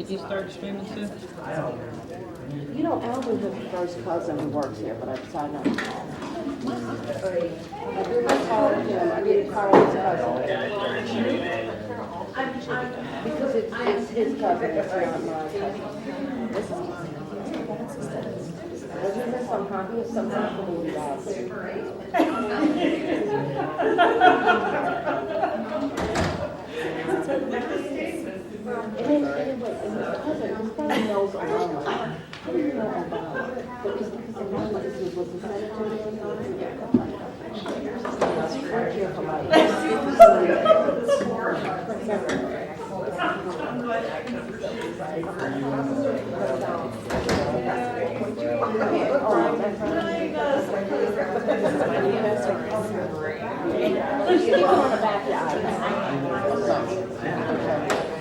Did you start streaming soon? You know, Alvin was the first cousin who works here, but I decided not to call. I called him. I didn't call his cousin. Because it's his cousin, it's not my cousin. Wasn't there some he was some hospital job. And then his cousin knows Obama. How do you know Obama? But it's because Obama was the senator. We're here for like.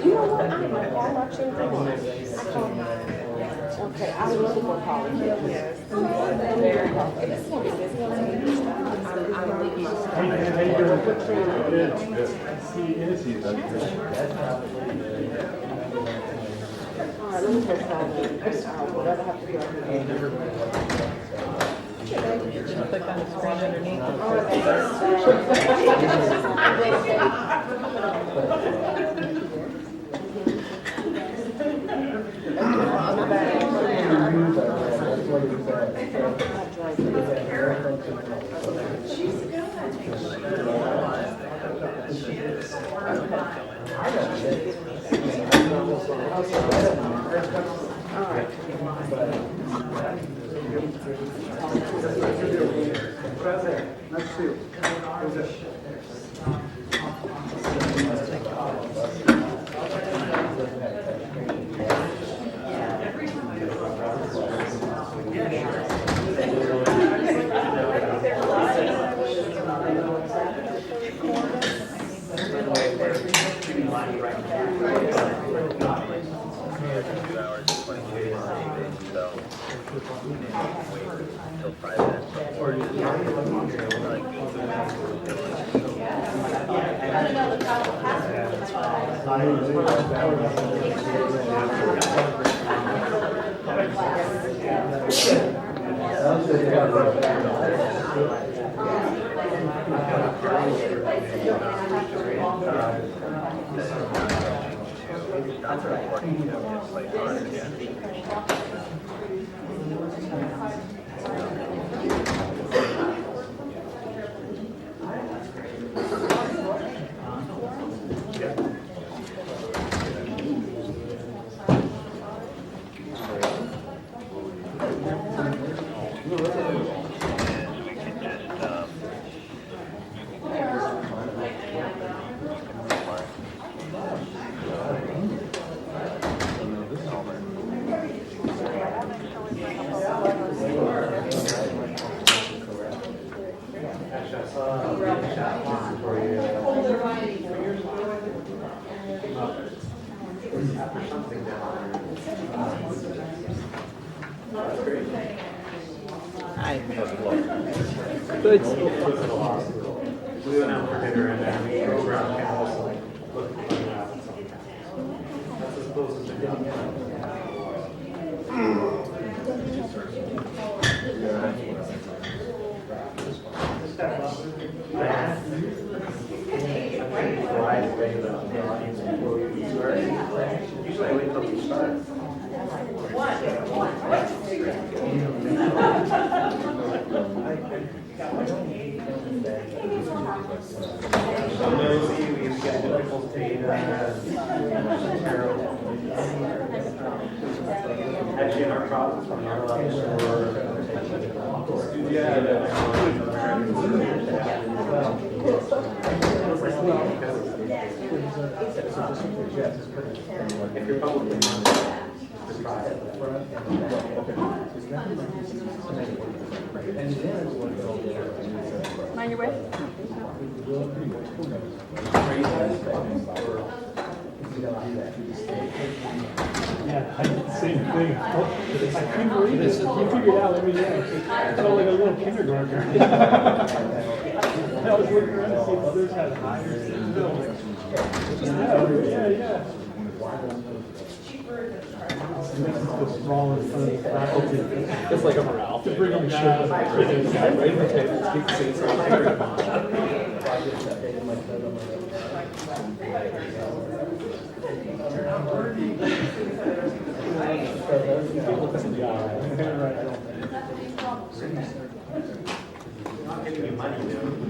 You know what? I like all my children. Okay, I love the word college. All right, let me go whatever I have to do. Click on the screen underneath. Good. We went out for dinner and then we drove around campus and looked at the map and something. That's as close as it got. Usually I wait until we start. We've got difficulty actually in our process we're not allowed to if you're publicly just try it. Mind your way? Yeah, I did the same thing. I couldn't believe it. You figured it out every day. I felt like a little kindergartner. I was looking around to see if others had higher. Yeah. makes them feel small in front of the faculty. It's like a morale To thing. bring them down. Not giving you money, dude.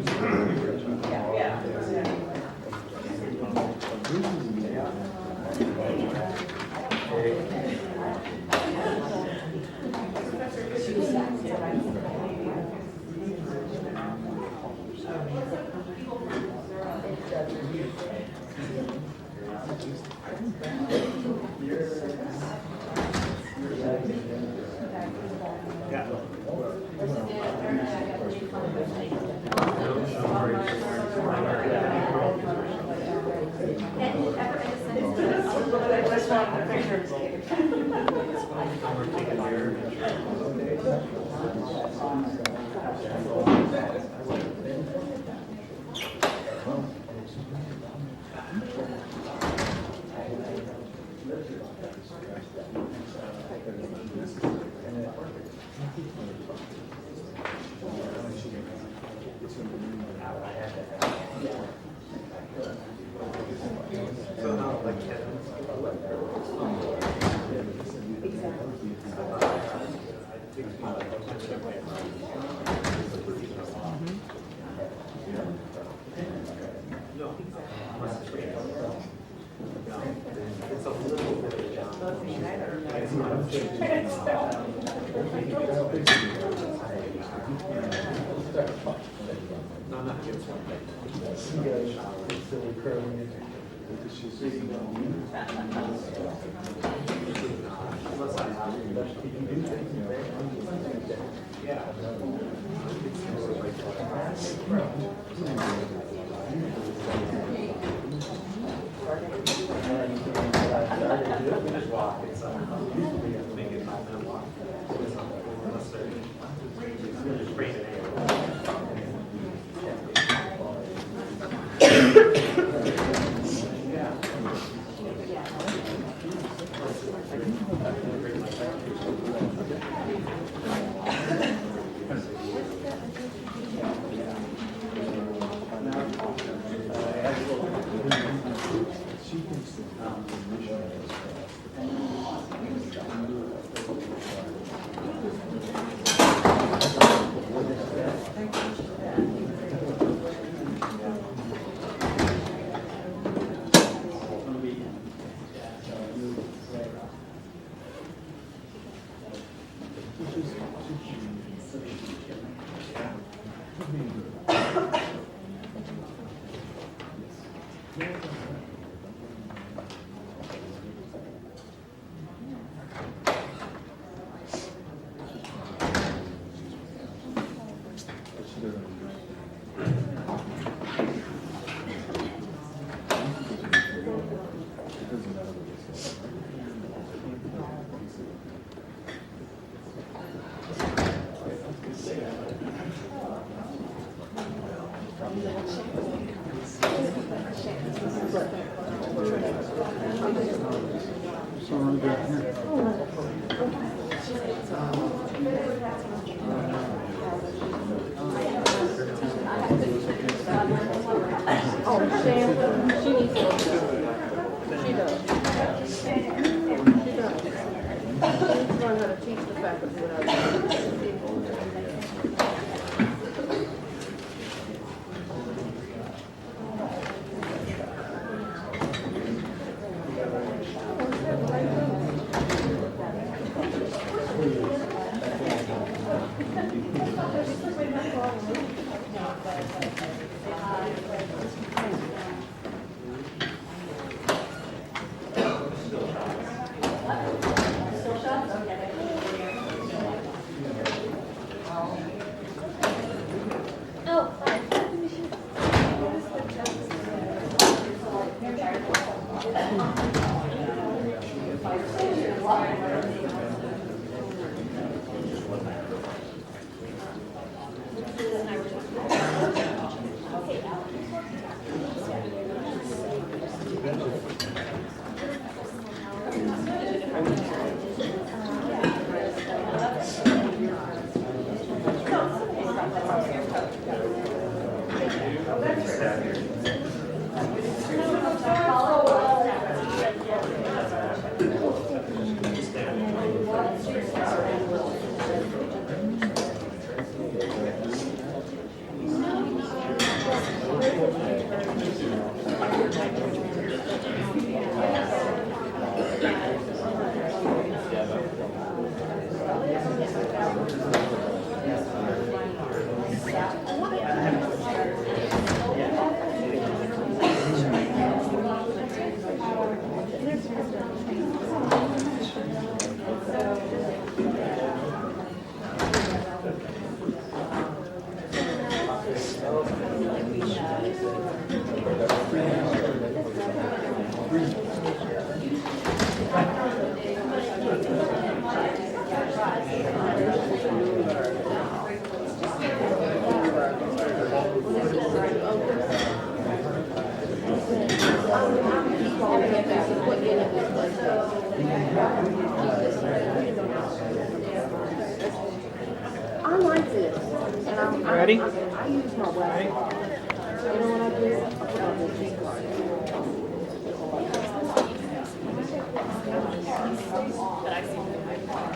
Ready? I use my weapon. You know what I do? I put on the cheek guard.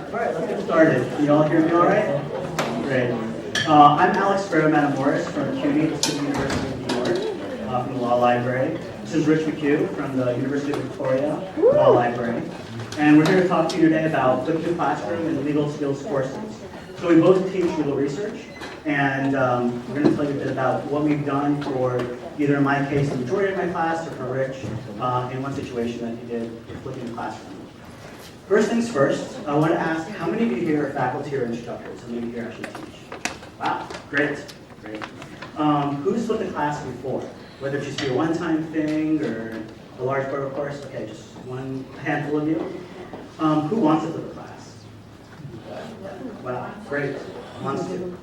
All right, let's get started. Can you all hear me all right? Great. I'm Alex Matamoris from CUNY, the City University of New York, from the Law Library. This is Rich McHugh from the University of Victoria Law Library. And we're here to talk to you today about flipping the classroom and legal skills courses. So we both teach legal research, and we're going to tell you a bit about what we've done for either in my case, the majority of my class, or for Rich, in one situation that he did with flipping the classroom. First things first, I want to ask how many of you here are faculty or instructors? How many of you here actually teach? Wow, great, great. Who's flipped a class before? Whether it just be a one-time thing or a large part of a course? Okay, just one handful of you. Who wants to flip a class? Wow, great, wants to.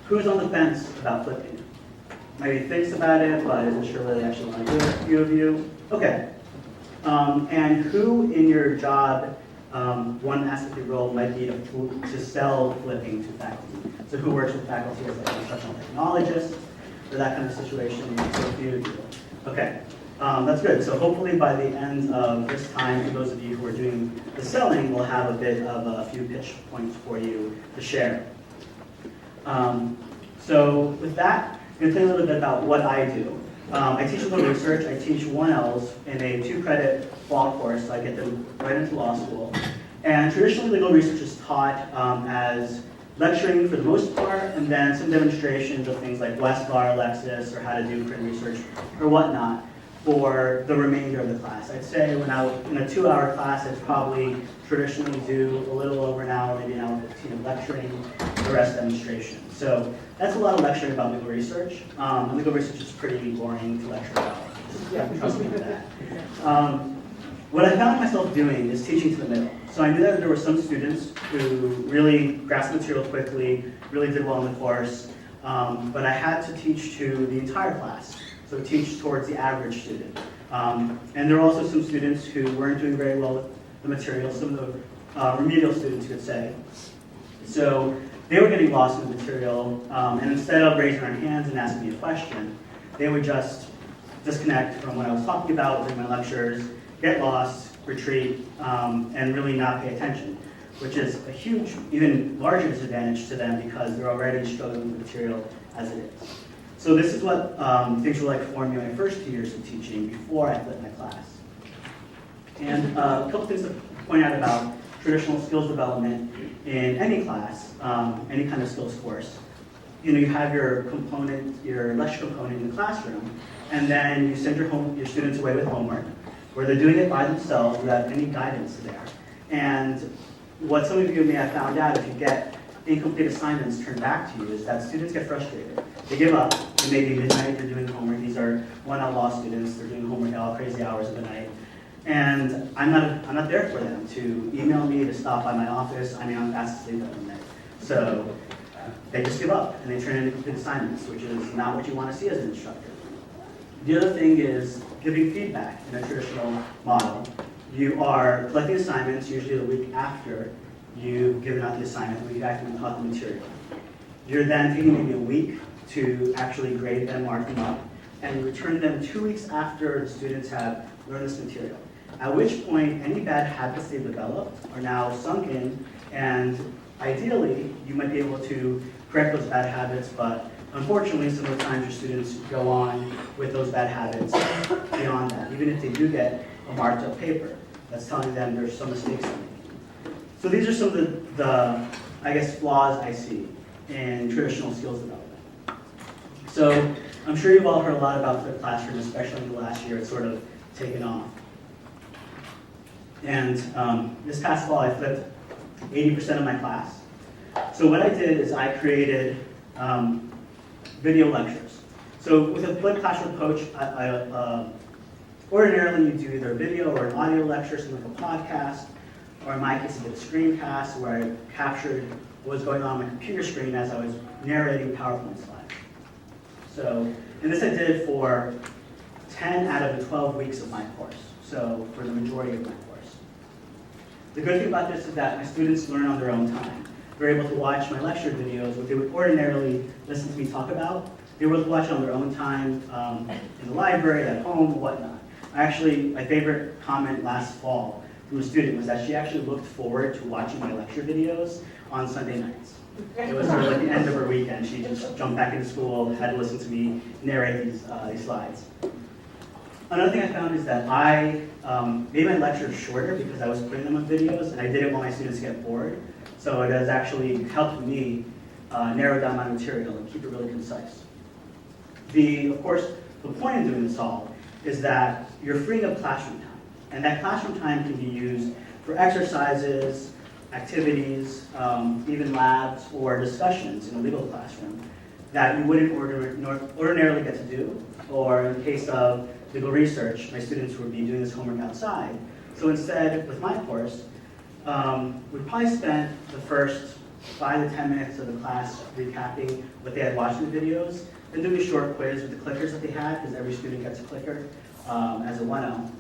Who's on the fence about flipping? Maybe thinks about it, but isn't sure whether they actually want to do it. A few of you. Okay. And who in your job, one aspect of your role might be to sell flipping to faculty? So who works with faculty as like an instructional technologist, or that kind of situation? So a few of you. Okay, that's good. So hopefully by the end of this time, for those of you who are doing the selling, we'll have a bit of a few pitch points for you to share. So with that, I'm going to tell you a little bit about what I do. I teach legal research. I teach 1Ls in a 2-credit fall course, so I get them right into law school. And traditionally, legal research is taught as lecturing for the most part, and then some demonstrations of things like Westlaw, Lexis, or how to do print research, or whatnot, for the remainder of the class. I'd say when I was in a 2-hour class, I'd probably traditionally do a little over an hour, maybe an hour 15 of lecturing, the rest demonstration. So that's a lot of lecturing about legal research. And legal research is pretty boring to lecture about. Trust me with that. What I found myself doing is teaching to the middle. So I knew that there were some students who really grasped the material quickly, really did well in the course, but I had to teach to the entire class. So teach towards the average student. And there were also some students who weren't doing very well with the material, some of the remedial students, you could say. So they were getting lost in the material, and instead of raising their hands and asking me a question, they would just disconnect from what I was talking about within my lectures, get lost, retreat, and really not pay attention, which is a huge, even larger disadvantage to them because they're already struggling with the material as it is. So this is what things were like for me in my first 2 years of teaching before I flipped my class. And a couple things to point out about traditional skills development in any class, any kind of skills course. You have your component, your lecture component in the classroom, and then you send your students away with homework, where they're doing it by themselves without any guidance there. And what some of you may have found out if you get incomplete assignments turned back to you is that students get frustrated. They give up. It may be midnight, they're doing homework. These are 1L law students, they're doing homework at all crazy hours of the night. And I'm not there for them to email me, to stop by my office. I mean, I'm fast asleep at midnight. So they just give up and they turn in incomplete assignments, which is not what you want to see as an instructor. The other thing is giving feedback in a traditional model. You are collecting assignments usually the week after you've given out the assignment, the week after you've taught the material. You're then taking maybe a week to actually grade them, mark them up, and you return them 2 weeks after the students have learned this material. At which point, any bad habits they've developed are now sunk in, and ideally, you might be able to correct those bad habits, but unfortunately, some of the times your students go on with those bad habits beyond that. Even if they do get a marked up paper, that's telling them there's some mistakes they're making. So these are some of the I guess, flaws I see in traditional skills development. So I'm sure you've all heard a lot about flipped classroom, especially in the last year. It's sort of taken off. And this past fall, I flipped 80% of my class. So what I did is I created video lectures. So with a flipped classroom approach, ordinarily you do either a video or an audio lecture, something like a podcast, or in my case, I did a screencast where I captured what was going on my computer screen as I was narrating PowerPoint slides. So, and this I did for 10 out of the 12 weeks of my course, so for the majority of my course. The good thing about this is that my students learn on their own time. They're able to watch my lecture videos, what they would ordinarily listen to me talk about. They were able to watch it on their own time, in the library, at home, whatnot. Actually, my favorite comment last fall from a student was that she actually looked forward to watching my lecture videos on Sunday nights. It was sort of like the end of her weekend. She just jumped back into school, had to listen to me narrate these slides. Another thing I found is that I made my lectures shorter because I was putting them on videos, and I did it while my students get bored. So it has actually helped me narrow down my material and keep it really concise. Of course, the point of doing this all is that you're freeing up classroom time. And that classroom time can be used for exercises, activities, even labs or discussions in a legal classroom that you wouldn't ordinarily get to do. Or in the case of legal research, my students would be doing this homework outside. So instead, with my course, we probably spent the first 5 to 10 minutes of the class recapping what they had watched in the videos, then doing a short quiz with the clickers that they had, because every student gets a clicker as a 1L.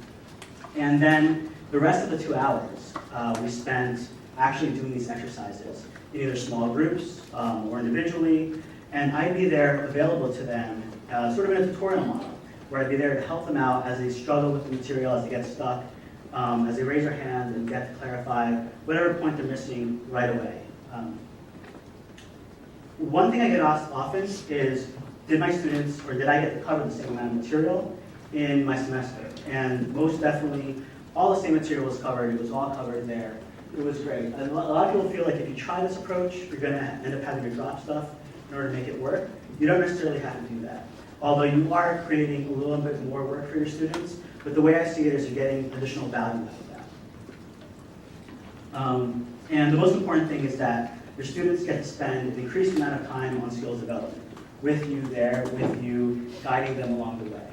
And then the rest of the 2 hours, we spent actually doing these exercises in either small groups or individually, and I'd be there available to them, sort of in a tutorial model, where I'd be there to help them out as they struggle with the material, as they get stuck, as they raise their hand and get to clarify whatever point they're missing right away. One thing I get asked often is, did my students, or did I get to cover the same amount of material in my semester? And most definitely, all the same material was covered. It was all covered there. It was great. And a lot of people feel like if you try this approach, you're going to end up having to drop stuff in order to make it work. You don't necessarily have to do that. Although you are creating a little bit more work for your students, but the way I see it is you're getting additional value out of that. And the most important thing is that your students get to spend an increased amount of time on skills development, with you there, with you, guiding them along the way.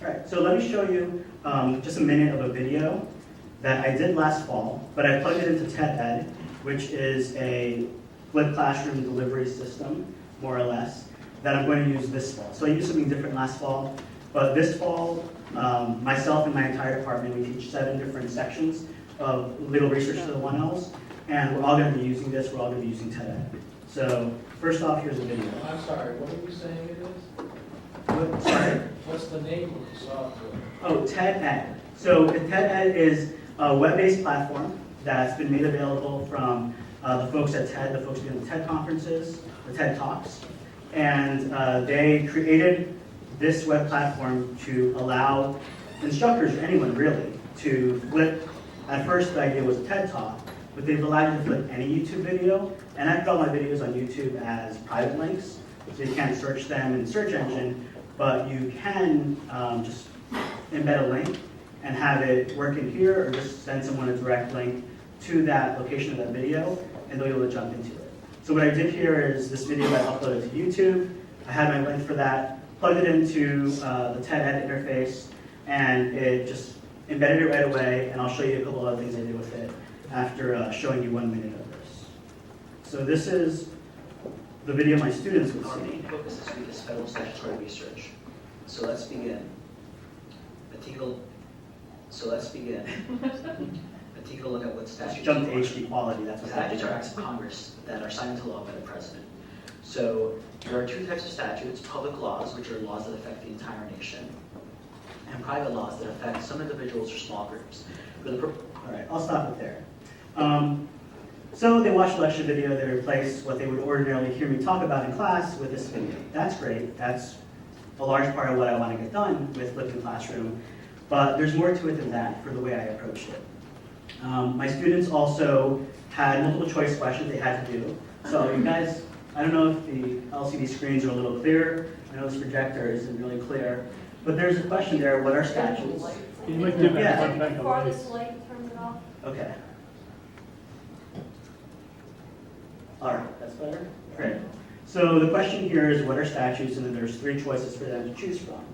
All right, so let me show you just a minute of a video that I did last fall, but I plugged it into TED-Ed, which is a flipped classroom delivery system, more or less, that I'm going to use this fall. So I used something different last fall, but this fall, myself and my entire department, we teach 7 different sections of legal research to the 1Ls, and we're all going to be using this, we're all going to be using TED-Ed. So first off, here's the video. I'm sorry, what are you saying it is? What, sorry? What's the name of the software? Oh, TED-Ed. So TED-Ed is a web-based platform that's been made available from the folks at TED, the folks doing the TED conferences, the TED Talks. And they created this web platform to allow instructors, or anyone really, to flip. At first the idea was a TED Talk, but they've allowed you to flip any YouTube video. And I put all my videos on YouTube as private links, so you can't search them in the search engine, but you can just embed a link and have it work in here, or just send someone a direct link to that location of that video, and they'll be able to jump into it. So what I did here is this video I uploaded to YouTube. I had my link for that, plugged it into the TED-Ed interface, and it just embedded it right away, and I'll show you a couple other things I did with it after showing you 1 minute of this. So this is the video my students would Our see. main focus this week is federal statutory research. So let's begin. Let's take a look at what statutes Jump to are. HD quality, that's what Statutes are happened. acts of Congress that are signed into law by the president. So there are 2 types of statutes: public laws, which are laws that affect the entire nation, and private laws that affect some individuals or small groups. All right, I'll stop it there. So they watched the lecture video, they replaced what they would ordinarily hear me talk about in class with this video. That's great, that's a large part of what I want to get done with Flipped Classroom, but there's more to it than that for the way I approached it. My students also had multiple choice questions they had to do. So you guys, I don't know if the LCD screens are a little clearer. I know this projector isn't really clear, but there's a question there, what are statutes? You might give Yeah. that one back a Before light. this light turns it off. Okay. All right, that's better? Great. So the question here is, what are statutes? And then there's 3 choices for them to choose from.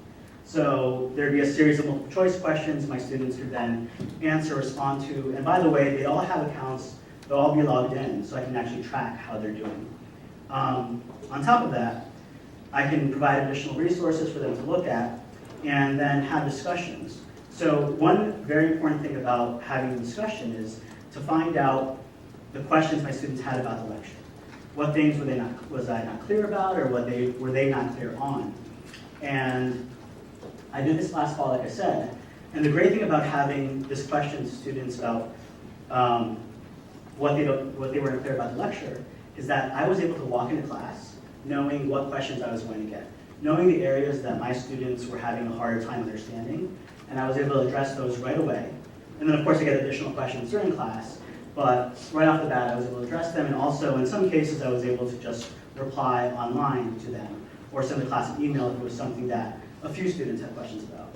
So there'd be a series of multiple choice questions my students could then answer, respond to. And by the way, they all have accounts. They'll all be logged in, so I can actually track how they're doing. On top of that, I can provide additional resources for them to look at and then have discussions. So one very important thing about having a discussion is to find out the questions my students had about the lecture. What things was I not clear about, or were they not clear on? And I did this last fall, like I said. And the great thing about having this question to students about what they weren't clear about the lecture is that I was able to walk into class knowing what questions I was going to get, knowing the areas that my students were having a harder time understanding, and I was able to address those right away. And then of course I get additional questions during class, but right off the bat I was able to address them, and also in some cases I was able to just reply online to them, or send the class an email if it was something that a few students had questions about.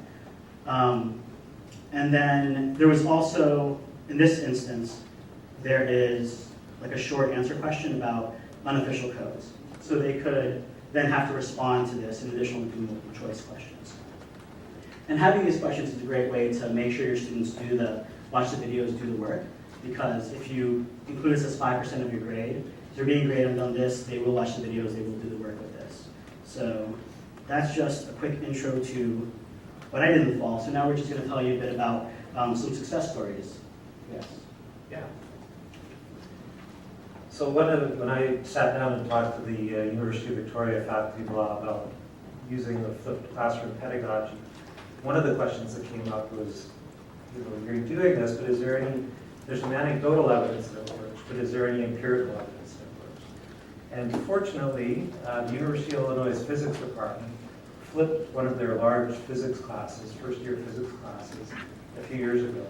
And then there was also, in this instance, there is like a short answer question about unofficial codes. So they could then have to respond to this in addition to multiple choice questions. And having these questions is a great way to make sure your students watch the videos, do the work, because if you include this as 5% of your grade, if they're being graded on this, they will watch the videos, they will do the work with this. So that's just a quick intro to what I did in the fall. So now we're just going to tell you a bit about some success stories. Yes? Yeah. So when I sat down and talked to the University of Victoria faculty about using the flipped classroom pedagogy, one of the questions that came up was, you're doing this, but there's some anecdotal evidence that it works, but is there any empirical evidence that it works? And fortunately, the University of Illinois Physics Department flipped one of their large physics classes, first-year physics classes, a few years ago.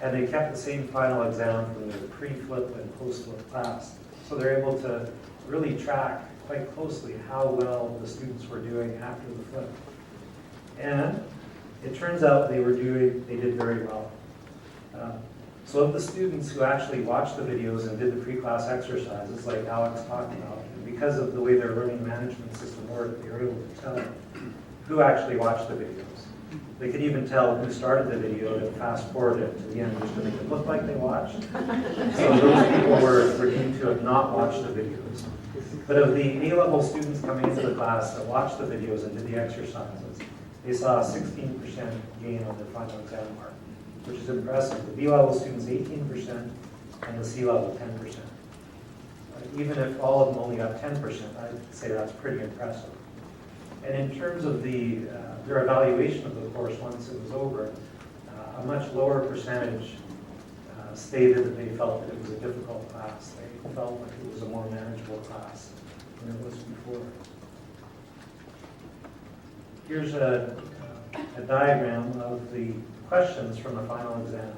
And they kept the same final exam from their pre-flip and post-flip class. So they're able to really track quite closely how well the students were doing after the flip. And it turns out they did very well. So of the students who actually watched the videos and did the pre-class exercises, like Alex talked about, and because of the way their learning management system worked, they were able to tell who actually watched the videos. They could even tell who started the video and fast forward it to the end just to make it look like they watched. So those people were deemed to have not watched the videos. But of the A-level students coming into the class that watched the videos and did the exercises, they saw a 16% gain on their final exam mark, which is impressive. The B-level students 18% and the C-level 10%. Even if all of them only got 10%, I'd say that's pretty impressive. And in terms of their evaluation of the course once it was over, a much lower percentage stated that they felt that it was a difficult class. They felt like it was a more manageable class than it was before. Here's a diagram of the questions from the final exam.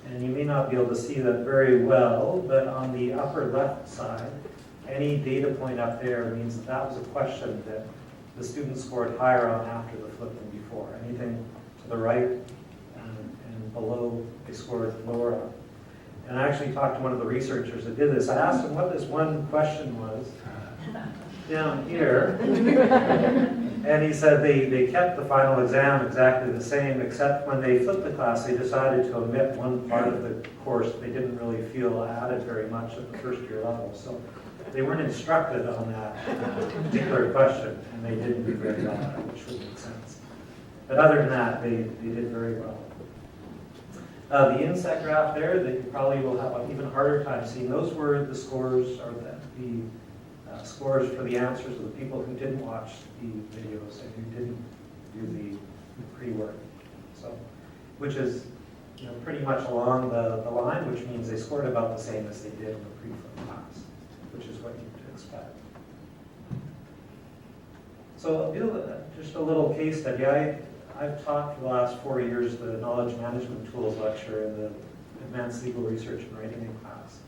And you may not be able to see that very well, but on the upper left side, any data point up there means that was a question that the students scored higher on after the flip than before. Anything to the right and below, they scored lower on. And I actually talked to one of the researchers that did this. I asked him what this one question was down here. And he said they kept the final exam exactly the same, except when they flipped the class, they decided to omit one part of the course they didn't really feel added very much at the first year level. So they weren't instructed on that particular question, and they didn't do very well at it, which would make sense. But other than that, they did very well. The inset graph there that you probably will have an even harder time seeing, those were the scores, or the scores for the answers of the people who didn't watch the videos and who didn't do the pre-work. So, which is pretty much along the line, which means they scored about the same as they did in the pre-flip class, which is what you'd expect. So I'll do just a little case study. I've taught for the last 4 years the Knowledge Management Tools lecture in the Advanced Legal Research and Writing class,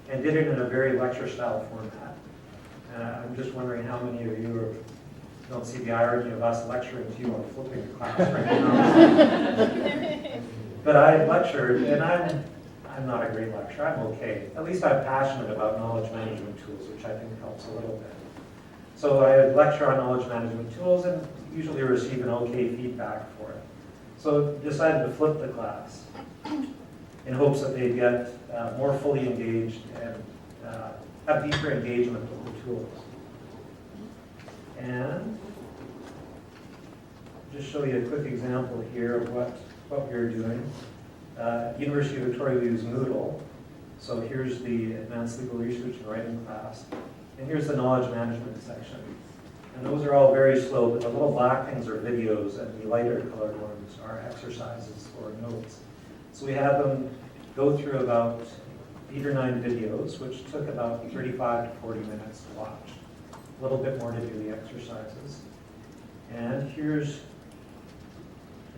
and did it in a very lecture-style format. And I'm just wondering how many of you don't see the irony of us lecturing to you on flipping the class right now. But I lectured, and I'm not a great lecturer. I'm okay. At least I'm passionate about knowledge management tools, which I think helps a little bit. So I lecture on knowledge management tools and usually receive an okay feedback for it. So decided to flip the class in hopes that they'd get more fully engaged and have deeper engagement with the tools. And just show you a quick example here of what we're doing. University of Victoria, we use Moodle. So here's the Advanced Legal Research and Writing class. And here's the Knowledge Management section. And those are all very slow, but the little black things are videos, and the lighter colored ones are exercises or notes. So we have them go through about 8 or 9 videos, which took about 35 to 40 minutes to watch. A little bit more to do the exercises. And here's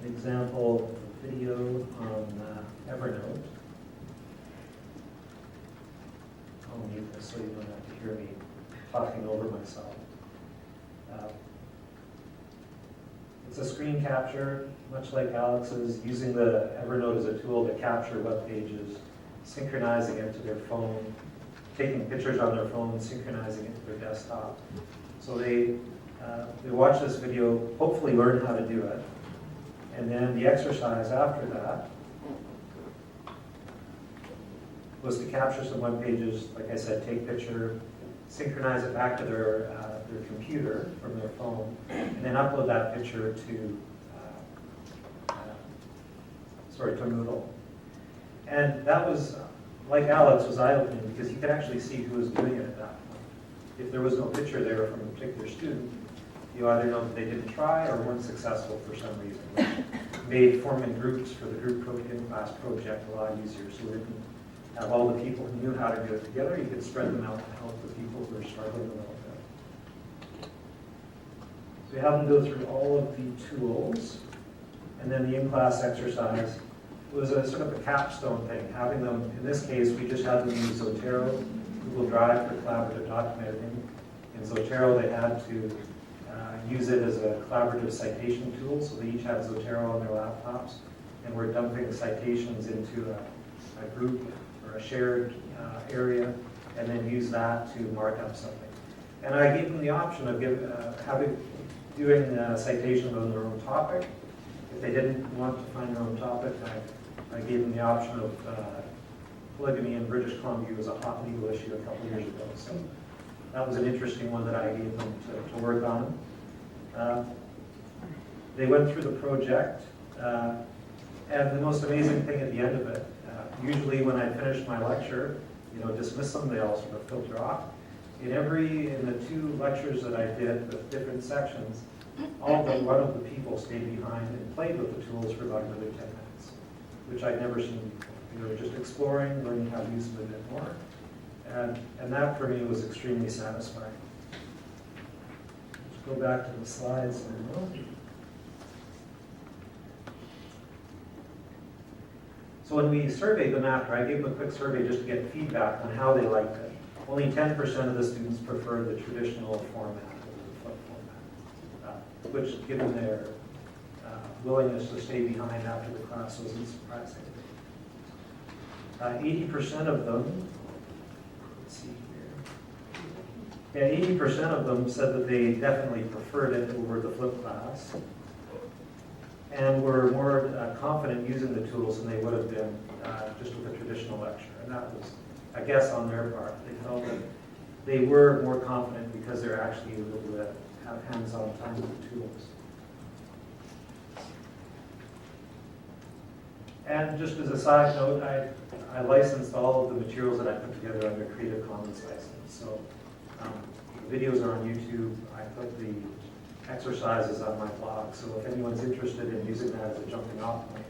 an example video on Evernote. I'll mute this so you don't have to hear me talking over myself. It's a screen capture, much like Alex's, using the Evernote as a tool to capture web pages, synchronizing it to their phone, taking pictures on their phone, synchronizing it to their desktop. So they watch this video, hopefully learn how to do it. And then the exercise after that was to capture some web pages, like I said, take picture, synchronize it back to their computer from their phone, and then upload that picture to Moodle. And that was, like Alex, was eye-opening because you could actually see who was doing it at that point. If there was no picture there from a particular student, you either know that they didn't try or weren't successful for some reason, which made forming groups for the group in-class project a lot easier. So we didn't have all the people who knew how to do it together. You could spread them out to help the people who are struggling a little bit. So we have them go through all of the tools, and then the in-class exercise was a sort of a capstone thing, having them, in this case, we just had them use Zotero, Google Drive for collaborative document editing. In Zotero, they had to use it as a collaborative citation tool, so they each had Zotero on their laptops, and we're dumping citations into a group or a shared area, and then use that to mark up something. And I gave them the option of doing citations on their own topic. If they didn't want to find their own topic, I gave them the option of polygamy in British Columbia was a hot legal issue a couple years ago. So that was an interesting one that I gave them to work on. They went through the project, and the most amazing thing at the end of it, usually when I finish my lecture, dismiss them, they all sort of filter off. In the 2 lectures that I did with different sections, all but one of the people stayed behind and played with the tools for about another 10 minutes, which I'd never seen before. They were just exploring, learning how to use them a bit more. And that for me was extremely satisfying. Let's go back to the slides now. So when we surveyed them after, I gave them a quick survey just to get feedback on how they liked it. Only 10% of the students preferred the traditional format, the flip format, which, given their willingness to stay behind after the class, wasn't surprising. 80% of them, let's see here. Yeah, 80% of them said that they definitely preferred it over the flip class, and were more confident using the tools than they would have been just with a traditional lecture. And that was, I guess, on their part. They felt that they were more confident because they're actually able to have hands-on time with the tools. And just as a side note, I licensed all of the materials that I put together under Creative Commons license. So the videos are on YouTube. I put the exercises on my blog. So if anyone's interested in using that as a jumping off point,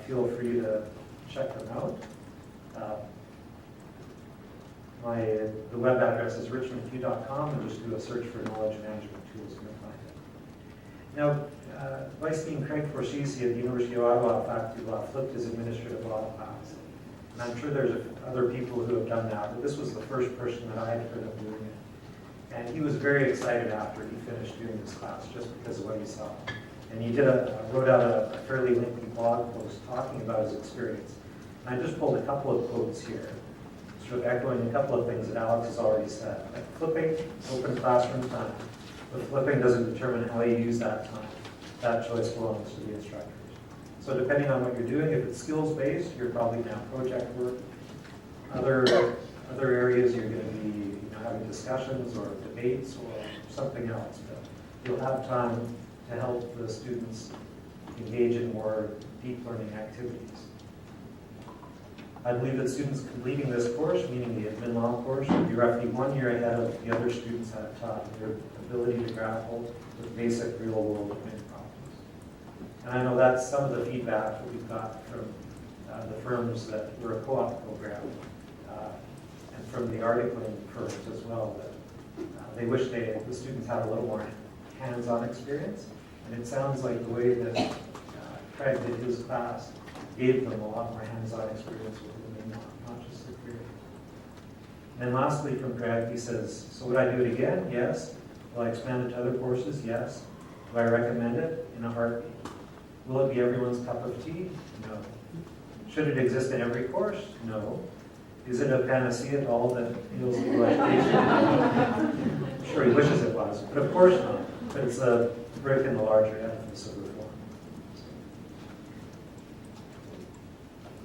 feel free to check them out. The web address is richmondq.com, and just do a search for knowledge management tools and you'll find it. Now, Vice Dean Craig Forsisi at the University of Ottawa Faculty of Law flipped his administrative law class. And I'm sure there's other people who have done that, but this was the first person that I had heard of doing it. And he was very excited after he finished doing this class, just because of what he saw. And he wrote out a fairly lengthy blog post talking about his experience. And I just pulled a couple of quotes here, sort of echoing a couple of things that Alex has already said. Like flipping, open classroom time. But flipping doesn't determine how you use that time. That choice belongs to the instructors. So depending on what you're doing, if it's skills-based, you're probably going to have project work. Other areas, you're going to be having discussions or debates or something else. But you'll have time to help the students engage in more deep learning activities. I believe that students completing this course, meaning the admin law course, will be roughly 1 year ahead of the other students I've taught in their ability to grapple with basic real-world domain problems. And I know that's some of the feedback that we've got from the firms that were a co-op program and from the articling firms as well, that they wish the students had a little more hands-on experience. And it sounds like the way that Craig did his class gave them a lot more hands-on experience with the domain, not just the theory. And then lastly from Craig, he says, so would I do it again? Yes. Will I expand it to other courses? Yes. Do I recommend it? In a heartbeat. Will it be everyone's cup of tea? No. Should it exist in every course? No. Is it a panacea to all that heals legal education? I'm sure he wishes it was, but of course not. But it's a brick in the larger edifice of reform.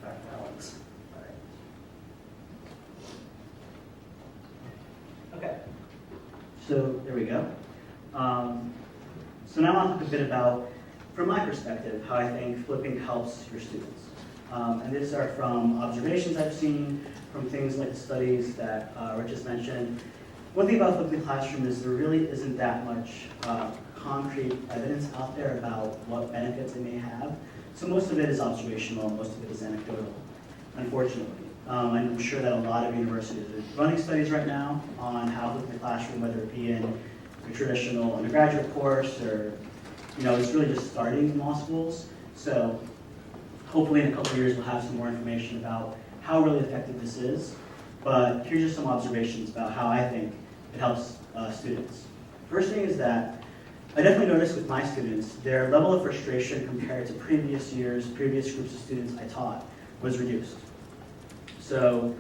Back to Alex. Okay, so there we go. So now I'll talk a bit about, from my perspective, how I think flipping helps your students. And these are from observations I've seen, from things like the studies that Rich just mentioned. One thing about flipping the classroom is there really isn't that much concrete evidence out there about what benefits it may have. So most of it is observational, most of it is anecdotal, unfortunately. I'm sure that a lot of universities are running studies right now on how flipping the classroom, whether it be in a traditional undergraduate course or, it's really just starting in law schools. So hopefully in a couple of years we'll have some more information about how really effective this is. But here's just some observations about how I think it helps students. First thing is that I definitely noticed with my students, their level of frustration compared to previous years, previous groups of students I taught was reduced. So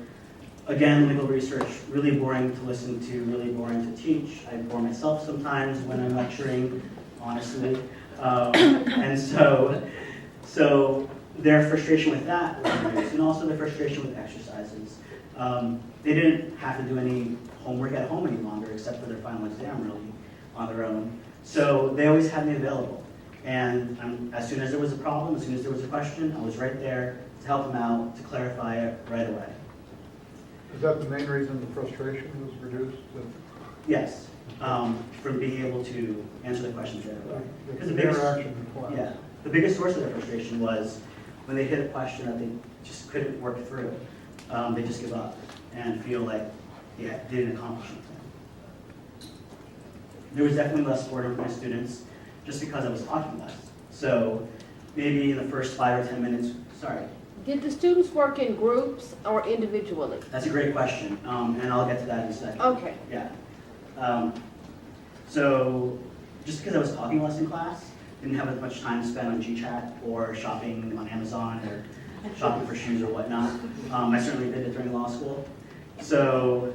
again, legal research, really boring to listen to, really boring to teach. I bore myself sometimes when I'm lecturing, honestly. And so their frustration with that was reduced, and also their frustration with exercises. They didn't have to do any homework at home any longer, except for their final exam, really, on their own. So they always had me available. And as soon as there was a problem, as soon as there was a question, I was right there to help them out, to clarify it right away. Is that the main reason the frustration was reduced? Yes, from being able to answer the questions right away. Because The interaction in class. Yeah, the biggest source of their frustration was when they hit a question that they just couldn't work through. They just give up and feel like they didn't accomplish anything. There was definitely less boredom for my students just because I was talking less. So maybe in the first 5 or 10 minutes, sorry. Did the students work in groups or individually? That's a great question, and I'll get to that in a second. Okay. Yeah. So just because I was talking less in class, didn't have as much time to spend on GChat or shopping on Amazon or shopping for shoes or whatnot. I certainly did it during law school. So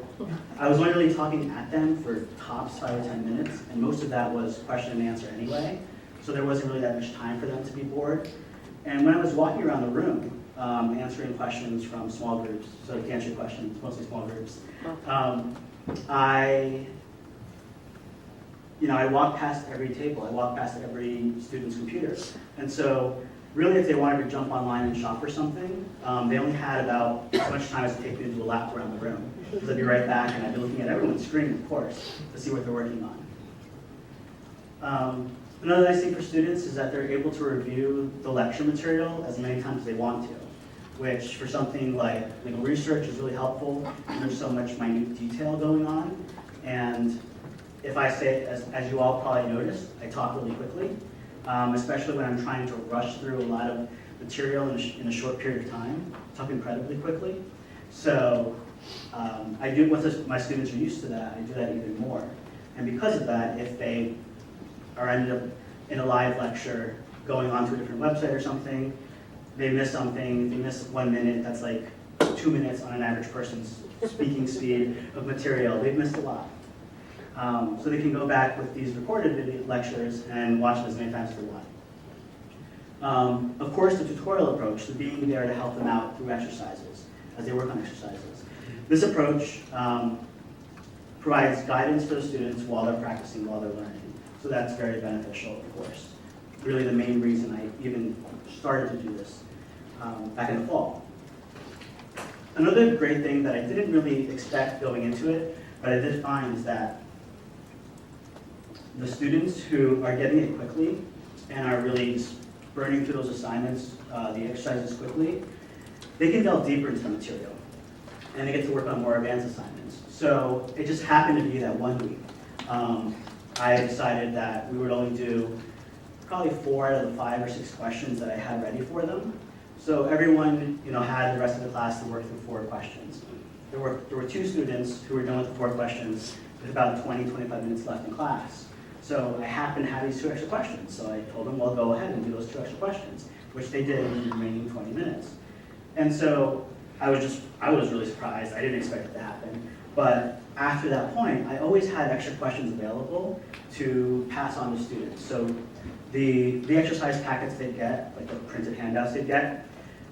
I was only really talking at them for tops 5 or 10 minutes, and most of that was question and answer anyway. So there wasn't really that much time for them to be bored. And when I was walking around the room, answering questions from small groups, so to answer your questions, mostly small groups, I walked past every table, I walked past every student's computer. And so really if they wanted to jump online and shop for something, they only had about as much time as it takes me to do a lap around the room. Because I'd be right back and I'd be looking at everyone's screen, of course, to see what they're working on. Another nice thing for students is that they're able to review the lecture material as many times as they want to, which for something like legal research is really helpful. There's so much minute detail going on. And if I say, as you all probably noticed, I talk really quickly, especially when I'm trying to rush through a lot of material in a short period of time. I talk incredibly quickly. So I do, once my students are used to that, I do that even more. And because of that, if they are ended up in a live lecture going on to a different website or something, they miss something, if they miss 1 minute, that's like 2 minutes on an average person's speaking speed of material. They've missed a lot. So they can go back with these recorded video lectures and watch them as many times as they want. Of course, the tutorial approach, the being there to help them out through exercises, as they work on exercises. This approach provides guidance for the students while they're practicing, while they're learning. So that's very beneficial, of course. Really the main reason I even started to do this back in the fall. Another great thing that I didn't really expect going into it, but I did find is that the students who are getting it quickly and are really just burning through those assignments, the exercises quickly, they can delve deeper into the material and they get to work on more advanced assignments. So it just happened to be that 1 week. I decided that we would only do probably 4 out of the 5 or 6 questions that I had ready for them. So everyone, had the rest of the class to work through 4 questions. There were 2 students who were done with the 4 questions with about 20-25 minutes left in class. So I happened to have these 2 extra questions. So I told them, well, go ahead and do those 2 extra questions, which they did in the remaining 20 minutes. And so I was really surprised. I didn't expect it to happen. But after that point, I always had extra questions available to pass on to students. So the exercise packets they'd get, like the printed handouts they'd get,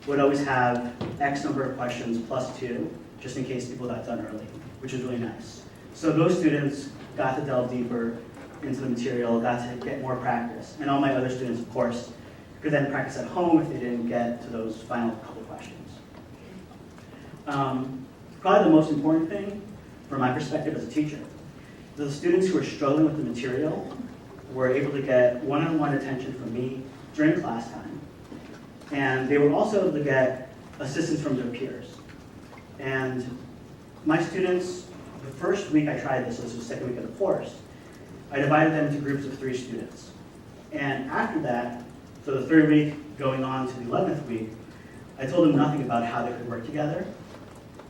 would always have X number of questions plus 2, just in case people got done early, which was really nice. So those students got to delve deeper into the material, got to get more practice. And all my other students, of course, could then practice at home if they didn't get to those final couple questions. Probably the most important thing, from my perspective as a teacher, the students who are struggling with the material were able to get one-on-one attention from me during class time. And they were also able to get assistance from their peers. And my students, the first week I tried this, so this was the second week of the course, I divided them into groups of 3 students. And after that, so the 3rd week going on to the 11th week, I told them nothing about how they could work together.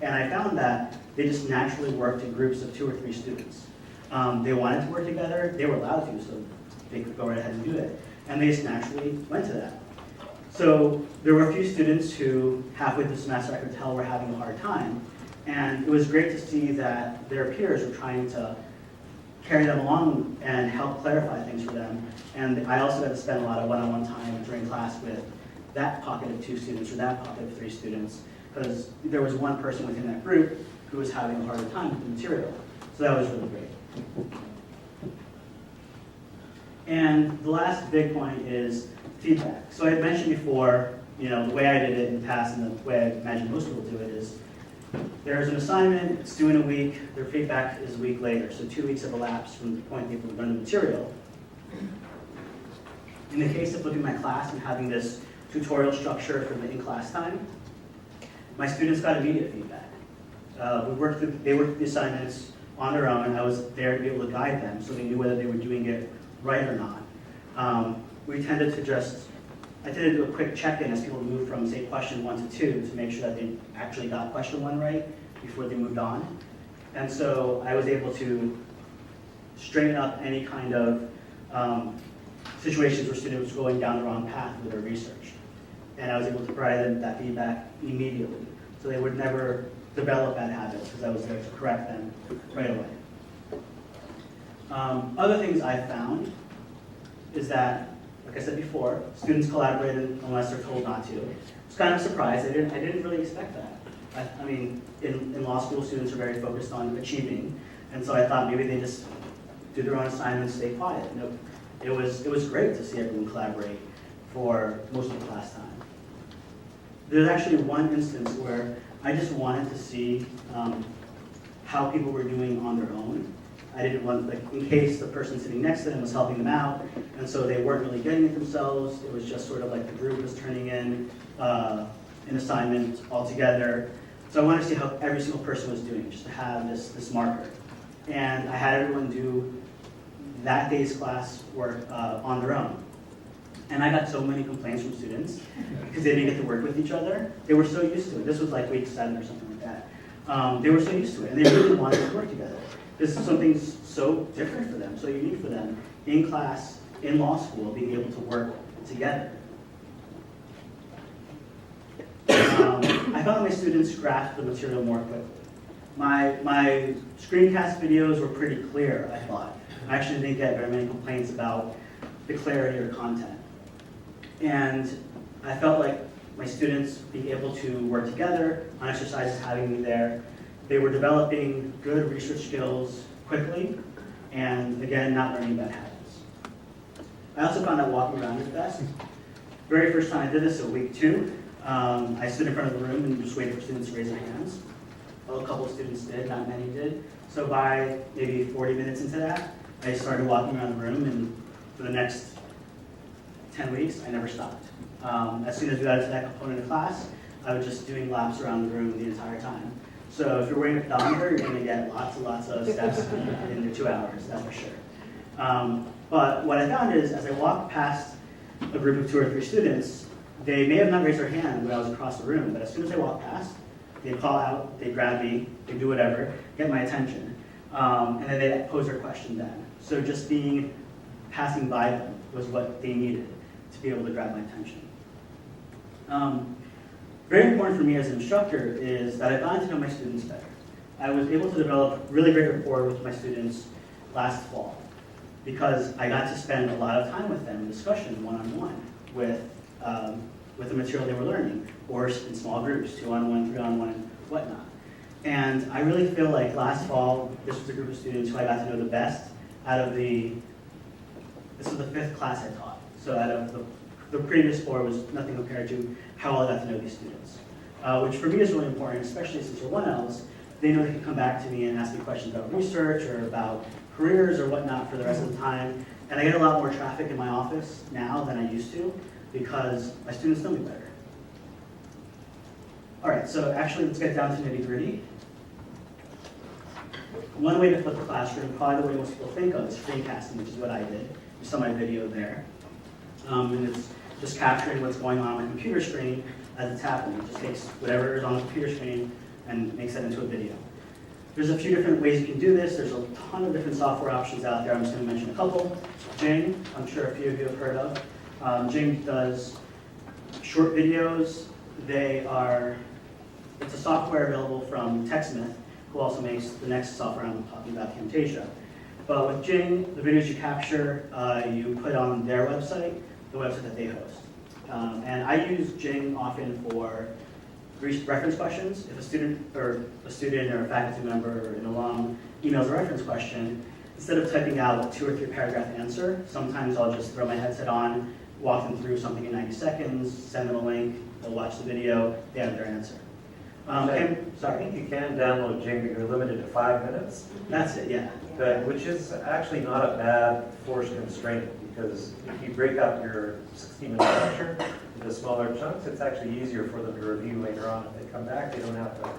And I found that they just naturally worked in groups of 2 or 3 students. They wanted to work together, they were allowed to, so they could go right ahead and do it. And they just naturally went to that. So there were a few students who halfway through the semester I could tell were having a hard time. And it was great to see that their peers were trying to carry them along and help clarify things for them. And I also got to spend a lot of one-on-one time during class with that pocket of 2 students or that pocket of 3 students, because there was one person within that group who was having a harder time with the material. So that was really great. And the last big point is feedback. So I had mentioned before, the way I did it in the past and the way I imagine most people do it is there's an assignment, it's due in a week, their feedback is a week later. So 2 weeks have elapsed from the point people learn the material. In the case of looking at my class and having this tutorial structure for the in-class time, my students got immediate feedback. They worked through the assignments on their own, and I was there to be able to guide them so they knew whether they were doing it right or not. We tended to I tended to do a quick check-in as people moved from, say, question 1 to 2 to make sure that they actually got question 1 right before they moved on. And so I was able to straighten up any kind of situations where students were going down the wrong path with their research. And I was able to provide them that feedback immediately, so they would never develop bad habits because I was there to correct them right away. Other things I found is that, like I said before, students collaborated unless they're told not to. I was kind of surprised. I didn't really expect that. I mean, in law school, students are very focused on achieving, and so I thought maybe they just do their own assignments, stay quiet. Nope. It was great to see everyone collaborate for most of the class time. There's actually one instance where I just wanted to see how people were doing on their own. I didn't want, in case the person sitting next to them was helping them out, and so they weren't really getting it themselves. It was just sort of like the group was turning in an assignment all together. So I wanted to see how every single person was doing, just to have this marker. And I had everyone do that day's class work on their own. And I got so many complaints from students because they didn't get to work with each other. They were so used to it. This was like week 7 or something like that. They were so used to it, and they really wanted to work together. This is something so different for them, so unique for them, in class, in law school, being able to work together. I found my students grasped the material more quickly. My screencast videos were pretty clear, I thought. I actually didn't get very many complaints about the clarity or content. And I felt like my students being able to work together on exercises, having me there, they were developing good research skills quickly, and again, not learning bad habits. I also found that walking around is best. Very first time I did this, so week 2, I stood in front of the room and just waited for students to raise their hands. Well, a couple of students did, not many did. So by maybe 40 minutes into that, I started walking around the room, and for the next 10 weeks, I never stopped. As soon as we got into that component of class, I was just doing laps around the room the entire time. So if you're wearing a pedometer, you're going to get lots and lots of steps in your 2 hours, that's for sure. But what I found is, as I walked past a group of 2 or 3 students, they may have not raised their hand when I was across the room, but as soon as I walked past, they'd call out, they'd grab me, they'd do whatever, get my attention, and then they'd pose their question then. So just passing by them was what they needed to be able to grab my attention. Very important for me as an instructor is that I got to know my students better. I was able to develop really great rapport with my students last fall because I got to spend a lot of time with them in discussion one-on-one with the material they were learning, or in small groups, 2-on-1, 3-on-1, whatnot. And I really feel like last fall, this was a group of students who I got to know the best out of this was the 5th class I taught. So out of the previous 4 was nothing compared to how well I got to know these students. Which for me is really important, especially since they're 1Ls. They know they can come back to me and ask me questions about research or about careers or whatnot for the rest of the time. And I get a lot more traffic in my office now than I used to because my students know me better. All right, so actually let's get down to nitty-gritty. One way to flip the classroom, probably the way most people think of, is screencasting, which is what I did. You saw my video there. And it's just capturing what's going on the computer screen as it's happening. It just takes whatever is on the computer screen and makes that into a video. There's a few different ways you can do this. There's a ton of different software options out there. I'm just going to mention a couple. Jing, I'm sure a few of you have heard of. Jing does short videos. It's a software available from TechSmith, who also makes the next software I'm talking about, Camtasia. But with Jing, the videos you capture, you put on their website, the website that they host. And I use Jing often for reference questions. If a student or a faculty member or an alum emails a reference question, instead of typing out a 2 or 3 paragraph answer, sometimes I'll just throw my headset on, walk them through something in 90 seconds, send them a link, they'll watch the video, they have their answer. I think you can download Jing, but you're limited to 5 minutes. That's it, yeah. Which is actually not a bad forced constraint, because if you break up your 60-minute lecture into smaller chunks, it's actually easier for them to review later on. If they come back, they don't have to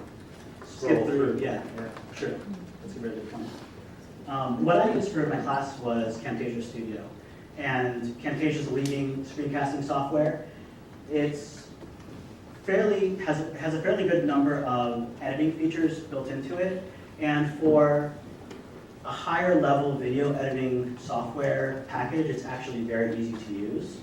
scroll Skip through, yeah, sure. That's a really good point. What I used for my class was Camtasia Studio. And Camtasia is a leading screencasting software. It's has a fairly good number of editing features built into it. And for a higher level video editing software package, it's actually very easy to use.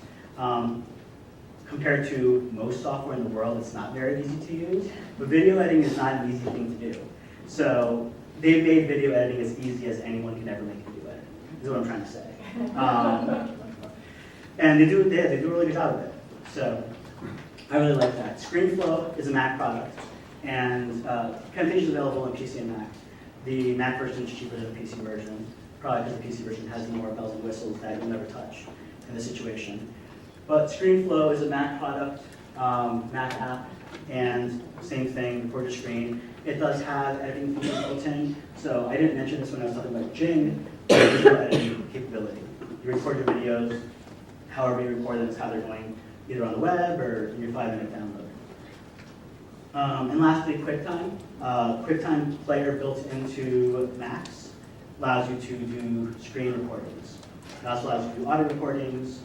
Compared to most software in the world, it's not very easy to use. But video editing is not an easy thing to do. So they've made video editing as easy as anyone can ever make video editing, is what I'm trying to say. And they do a really good job of it. So I really like that. ScreenFlow is a Mac product, and Camtasia is available on PC and Mac. The Mac version is cheaper than the PC version, probably because the PC version has more bells and whistles that you'll never touch in this situation. But ScreenFlow is a Mac product, Mac app, and same thing, record your screen. It does have editing features built in, so I didn't mention this when I was talking about Jing, but video editing capability. You record your videos, however you record them is how they're going, either on the web or in your 5-minute download. And lastly, QuickTime. QuickTime Player built into Macs allows you to do screen recordings. It also allows you to do audio recordings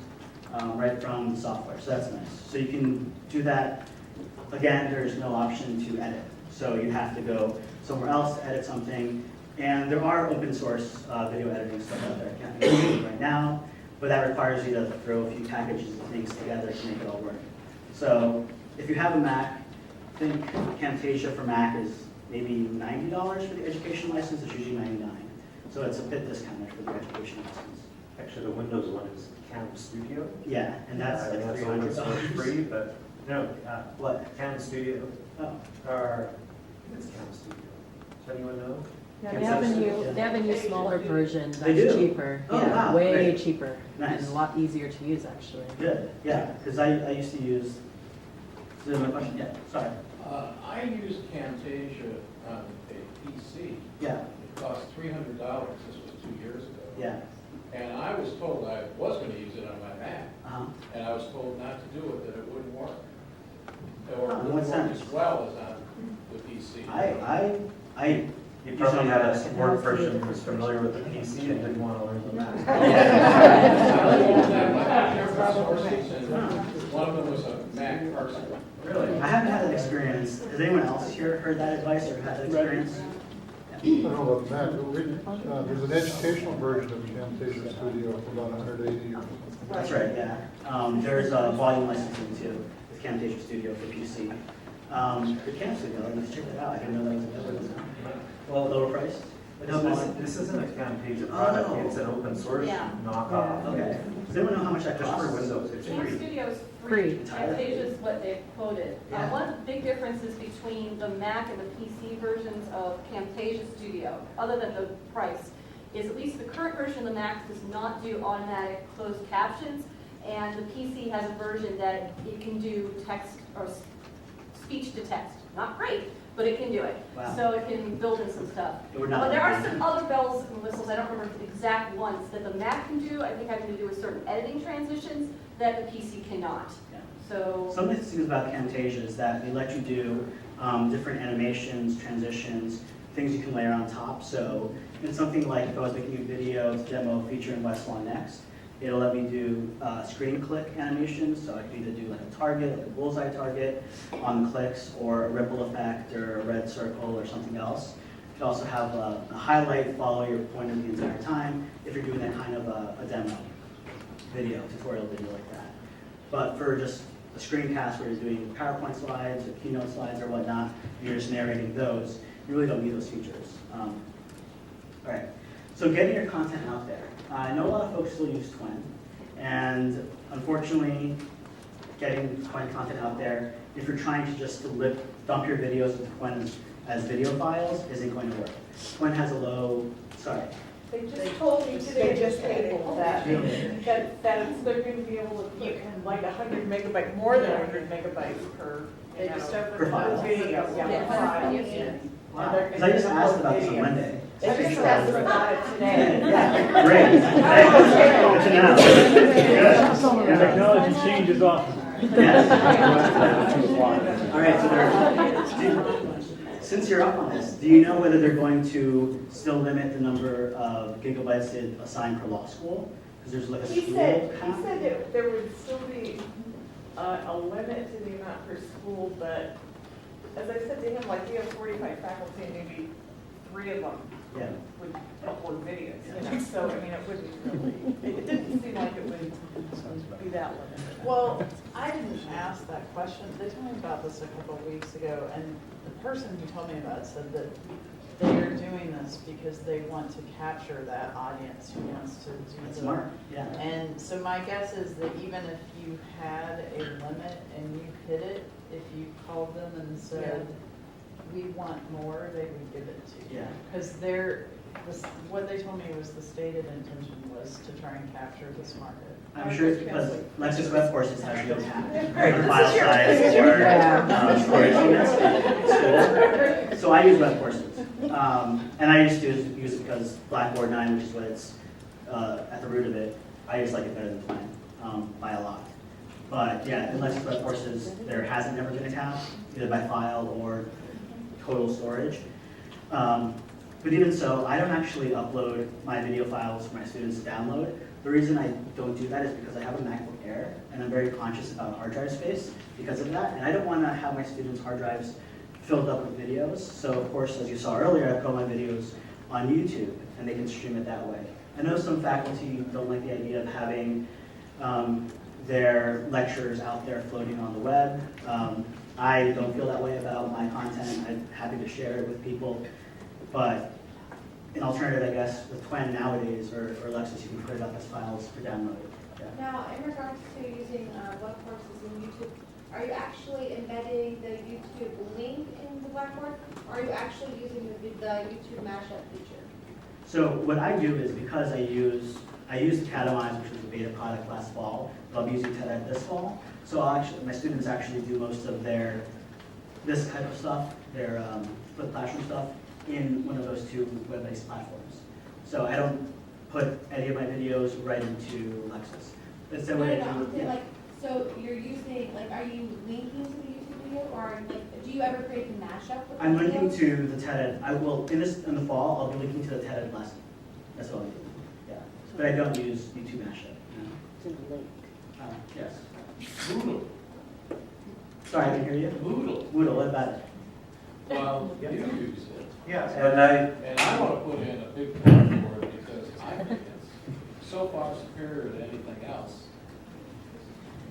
right from the software, so that's nice. So you can do that. Again, there's no option to edit. So you have to go somewhere else to edit something. And there are open source video editing stuff out there. I can't think of it right now, but that requires you to throw a few packages and things together to make it all work. So if you have a Mac, I think Camtasia for Mac is maybe $90 for the education license. It's usually $99. So it's a bit discounted for the education license. Actually, the Windows one is Cam Studio. Yeah, and that's like that's open source $300. free, but no, What? Cam Studio, Oh. or it's Cam Studio. Does anyone know? Yeah, they have a new smaller version They that's do? cheaper. Oh, Yeah, wow, way great. cheaper. Nice. And a lot easier to use, actually. Good, yeah, because I used to use, is there my question? Yeah, sorry. I used Camtasia on a PC. Yeah, It cost $300. This was 2 years ago. yeah. And I was told I was going to use it on my Mac. Uh-huh. And I was told not to do it, that it wouldn't work. Or Oh, it in what wouldn't work sense? as well as on the PC. I You probably had a support person who was familiar with the PC and didn't want to learn the Mac. One of them was a Mac person. Really? I haven't had that experience. Has anyone else here heard that advice or had that experience? I don't know about that, but there's an educational version of Camtasia Studio for about 180 or something. That's right, yeah. There's a volume licensing too, with Camtasia Studio for PC. The Cam Studio, let's check that out. I didn't know that was available. Well, lower price? No, this isn't a Camtasia product, Oh. it's an open source Yeah. knockoff. Okay. Does anyone know how much that Just for costs? Windows, it's Cam free. Studio is Free. free. Camtasia is what they've quoted. Yeah. One of the big differences between the Mac and the PC versions of Camtasia Studio, other than the price, is at least the current version of the Mac does not do automatic closed captions, and the PC has a version that it can do text or speech to text. Not great, but it can do it. Wow. So it can build in some stuff. It would not But there are be- some other bells and whistles, I don't remember the exact ones, that the Mac can do, I think having to do with certain editing transitions, that the PC cannot. Yeah. So, Some of the things about Camtasia is that they let you do different animations, transitions, things you can layer on top. So in something like if I was making a video demo featuring West Lawn Next, it'll let me do screen click animations. So I could either do like a target, like a bullseye target on the clicks, or a ripple effect, or a red circle, or something else. You could also have a highlight follow your pointer the entire time if you're doing that kind of a demo video, tutorial video like that. But for just a screencast where you're doing PowerPoint slides or keynote slides or whatnot, you're just narrating those, you really don't need those features. All right, so getting your content out there. I know a lot of folks still use Twin, and unfortunately, getting Twin content out there, if you're trying to just dump your videos into Twin as video files, isn't going to work. Twin has a low, sorry. They just told me today, just tabled that, they're gonna be able to put like 100 megabytes, more than 100 megabytes per, you know, Per file. video, yeah, per file. Wow, because I just asked about this on Monday. I just asked about it today. Yeah, great. Thanks. Good to know. Good. Technology changes often. Yes. All right, so since you're up on this, do you know whether they're going to still limit the number of gigabytes they assign per law school? Because there's like a He school said cap. that there would still be a limit to the amount per school, but as I said to him, like we have 45 faculty, and maybe 3 of them Yeah. would upload videos, you know, so I mean, it wouldn't really, it didn't seem like it would be that limited. Well, I didn't ask that question. They told me about this a couple of weeks ago, and the person who told me about it said that they are doing this because they want to capture that audience who wants to do That's the smart, yeah. And so my guess is that even if you had a limit and you hit it, if you called them and said, we want more, they would give it to you. Yeah. Because what they told me was the stated intention was to try and capture this market. I'm sure it's because Lexis Web Courses has no file size or storage units. So I use Web Courses. And I used to use it because Blackboard 9, which is what it's at the root of it, I just like it better than Twine by a lot. But yeah, in Lexis Web Courses, there hasn't never been a cap, either by file or total storage. But even so, I don't actually upload my video files for my students to download. The reason I don't do that is because I have a MacBook Air, and I'm very conscious about hard drive space because of that. And I don't want to have my students' hard drives filled up with videos. So of course, as you saw earlier, I put my videos on YouTube, and they can stream it that way. I know some faculty don't like the idea of having their lectures out there floating on the web. I don't feel that way about my content. I'm happy to share it with people. But an alternative, I guess, with Twin nowadays or Lexis, you can put it up as files for download. Yeah. Now, in regards to using web courses in YouTube, are you actually embedding the YouTube link in the Blackboard? Or are you actually using the the YouTube mashup feature? So what I do is, because I use the Catamize, which was a beta product last fall, but I'll be using TED this fall. So my students actually do most of this type of stuff, their flipped classroom stuff, in one of those two web-based platforms. So I don't put any of my videos right into Lexis. That's the way I do it. Like, so you're using, like, are you linking to the YouTube video, or like, do you ever create the mashup with the I'm linking videos? to the TED. I will, in the fall, I'll be linking to the TED lesson. That's what I'm doing, yeah. But I don't use YouTube mashup. No. Yes. Moodle. Sorry, I didn't hear you. Moodle. Moodle, what about it? Well, you use it. Yeah, And I want to put in a big part for it because I think it's so far superior to anything else.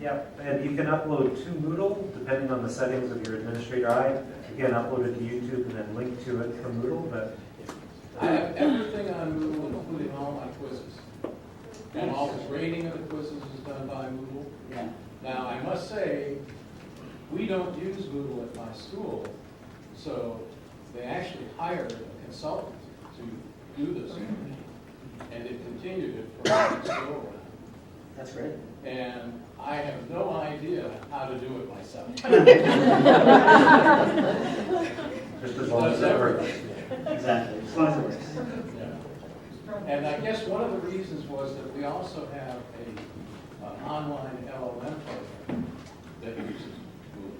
and you can upload to Moodle, depending on the settings of your administrator. I, again, upload it to YouTube and then link to it from Moodle, but I have everything on Moodle, including all my quizzes. And all the grading of the quizzes is done by Moodle. Yeah. Now, I must say, we don't use Moodle at my school, so they actually hired a consultant to do this, and it continued it for the next go around. That's great. And I have no idea how to do it myself. just as long as it works. Exactly, as long as it works. Yeah. And I guess one of the reasons was that we also have an online LLM program that uses Google.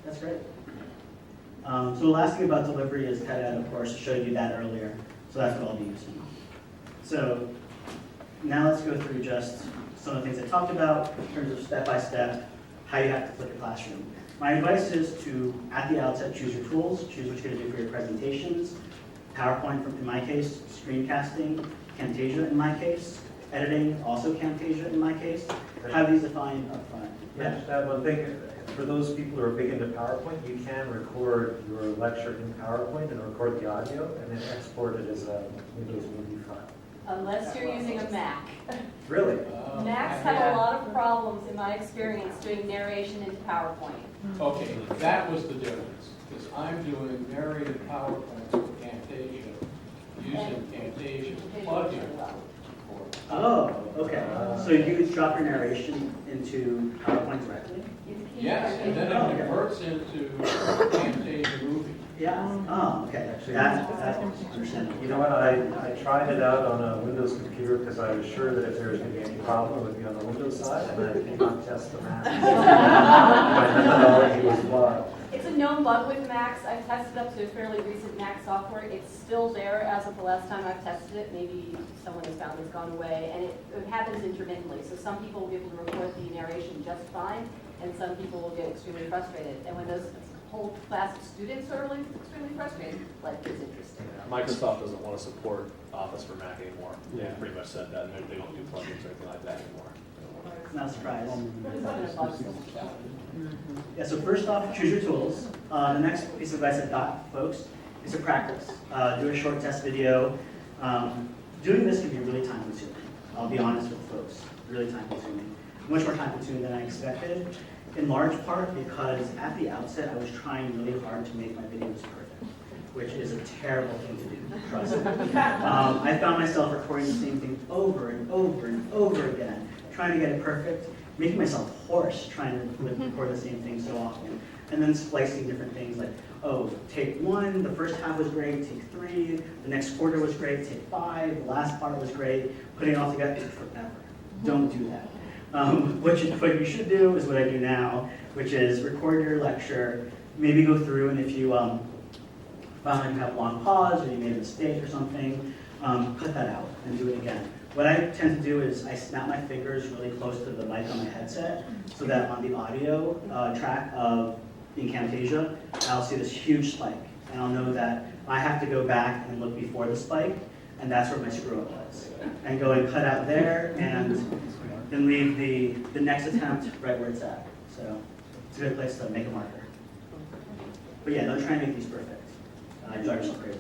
That's great. So the last thing about delivery is TED, of course, I showed you that earlier. So that's what I'll be using. So now let's go through just some of the things I talked about in terms of step-by-step, how you have to flip your classroom. My advice is to, at the outset, choose your tools, choose what you're going to do for your presentations. PowerPoint, in my case, screencasting, Camtasia in my case, editing, also Camtasia in my case. Have these defined up front. Yeah, just add one thing. For those people who are big into PowerPoint, you can record your lecture in PowerPoint and record the audio and then export it as a Windows movie file. Unless you're using a Mac. Really? Macs have a lot of problems, in my experience, doing narration into PowerPoint. Okay, that was the difference, because I'm doing narrated PowerPoints with Camtasia, using Camtasia plugin. Oh, okay. So you would drop your narration into PowerPoint directly? Yes, and then it converts into Camtasia movie. Yeah. Oh, okay. Actually, That's understandable. You know what, I tried it out on a Windows computer because I was sure that if there was going to be any problem, it would be on the Windows side, and I did not test the Mac. My methodology was flawed. It's a known bug with Macs. I've tested up to fairly recent Mac software. It's still there as of the last time I've tested it. Maybe someone has found it's gone away, and it happens intermittently. So some people will be able to record the narration just fine, and some people will get extremely frustrated. And when those whole class of students are really extremely frustrated, like it's interesting. Microsoft doesn't want to support Office for Mac anymore. They pretty much said that, and they don't do plugins or anything like that anymore. Not surprised. It's not gonna bug them. Yeah, so first off, choose your tools. The next piece of advice I've got, folks, is to practice. Do a short test video. Doing this can be really time consuming. I'll be honest with folks, really time consuming. Much more time consuming than I expected, in large part because at the outset I was trying really hard to make my videos perfect, which is a terrible thing to do, trust me. I found myself recording the same thing over and over and over again, trying to get it perfect, making myself hoarse trying to record the same thing so often, and then splicing different things like, oh, take one, the first half was great, take three, the next quarter was great, take five, the last part was great, putting it all together took forever. Don't do that. What you should do is what I do now, which is record your lecture, maybe go through, and if you found you have a long pause or you made a mistake or something, cut that out and do it again. What I tend to do is I snap my fingers really close to the mic on my headset so that on the audio track in Camtasia, I'll see this huge spike. And I'll know that I have to go back and look before the spike, and that's where my screw up was. And go and cut out there and then leave the next attempt right where it's at. So it's a good place to make a marker. But yeah, don't try and make these perfect. You drive yourself crazy.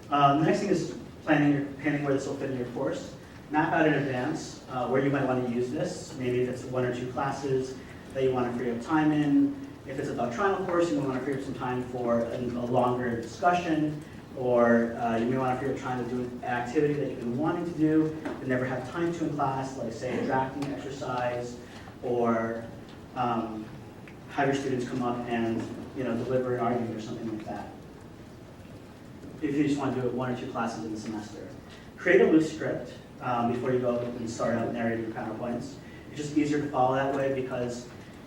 The next thing is planning where this will fit in your course. Map out in advance where you might want to use this. Maybe if it's one or two classes that you want to free up time in. If it's a doctrinal course, you might want to free up some time for a longer discussion. Or you may want to figure out trying to do an activity that you've been wanting to do but never have time to in class, like say a drafting exercise, or have your students come up and deliver an argument or something like that. If you just want to do it 1 or 2 classes in the semester. Create a loose script before you go and start out narrating your PowerPoints. It's just easier to follow that way because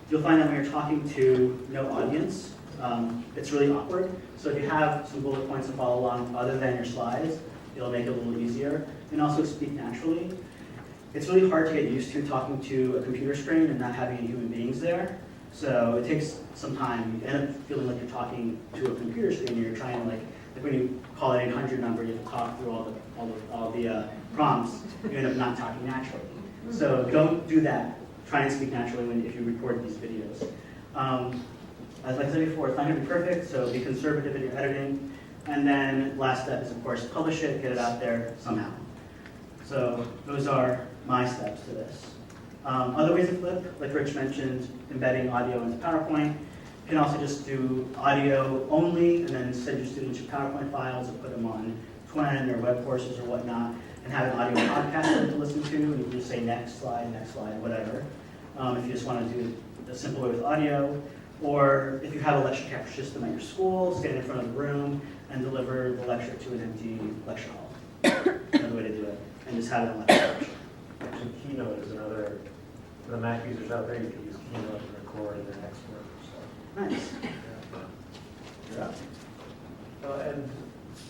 you'll find that when you're talking to no audience, it's really awkward. So if you have some bullet points to follow along other than your slides, it'll make it a little easier. And also speak naturally. It's really hard to get used to talking to a computer screen and not having any human beings there. So it takes some time. You end up feeling like you're talking to a computer screen and you're trying to like when you call an 800 number, you have to talk through all the prompts. You end up not talking naturally. So don't do that. Try and speak naturally if you record these videos. As I said before, it's not going to be perfect, so be conservative in your editing. And then last step is, of course, publish it, get it out there somehow. So those are my steps to this. Other ways to flip, like Rich mentioned, embedding audio into PowerPoint. You can also just do audio only and then send your students your PowerPoint files and put them on Twin or web courses or whatnot and have an audio podcast for them to listen to. And you can just say next slide, whatever. If you just want to do a simple way with audio. Or if you have a lecture capture system at your school, stand in front of the room and deliver the lecture to an empty lecture hall. Another way to do it. And just have it on lecture. Actually, Keynote is another, for the Mac users out there, you can use Keynote to record their next work. So. Nice. Yeah. And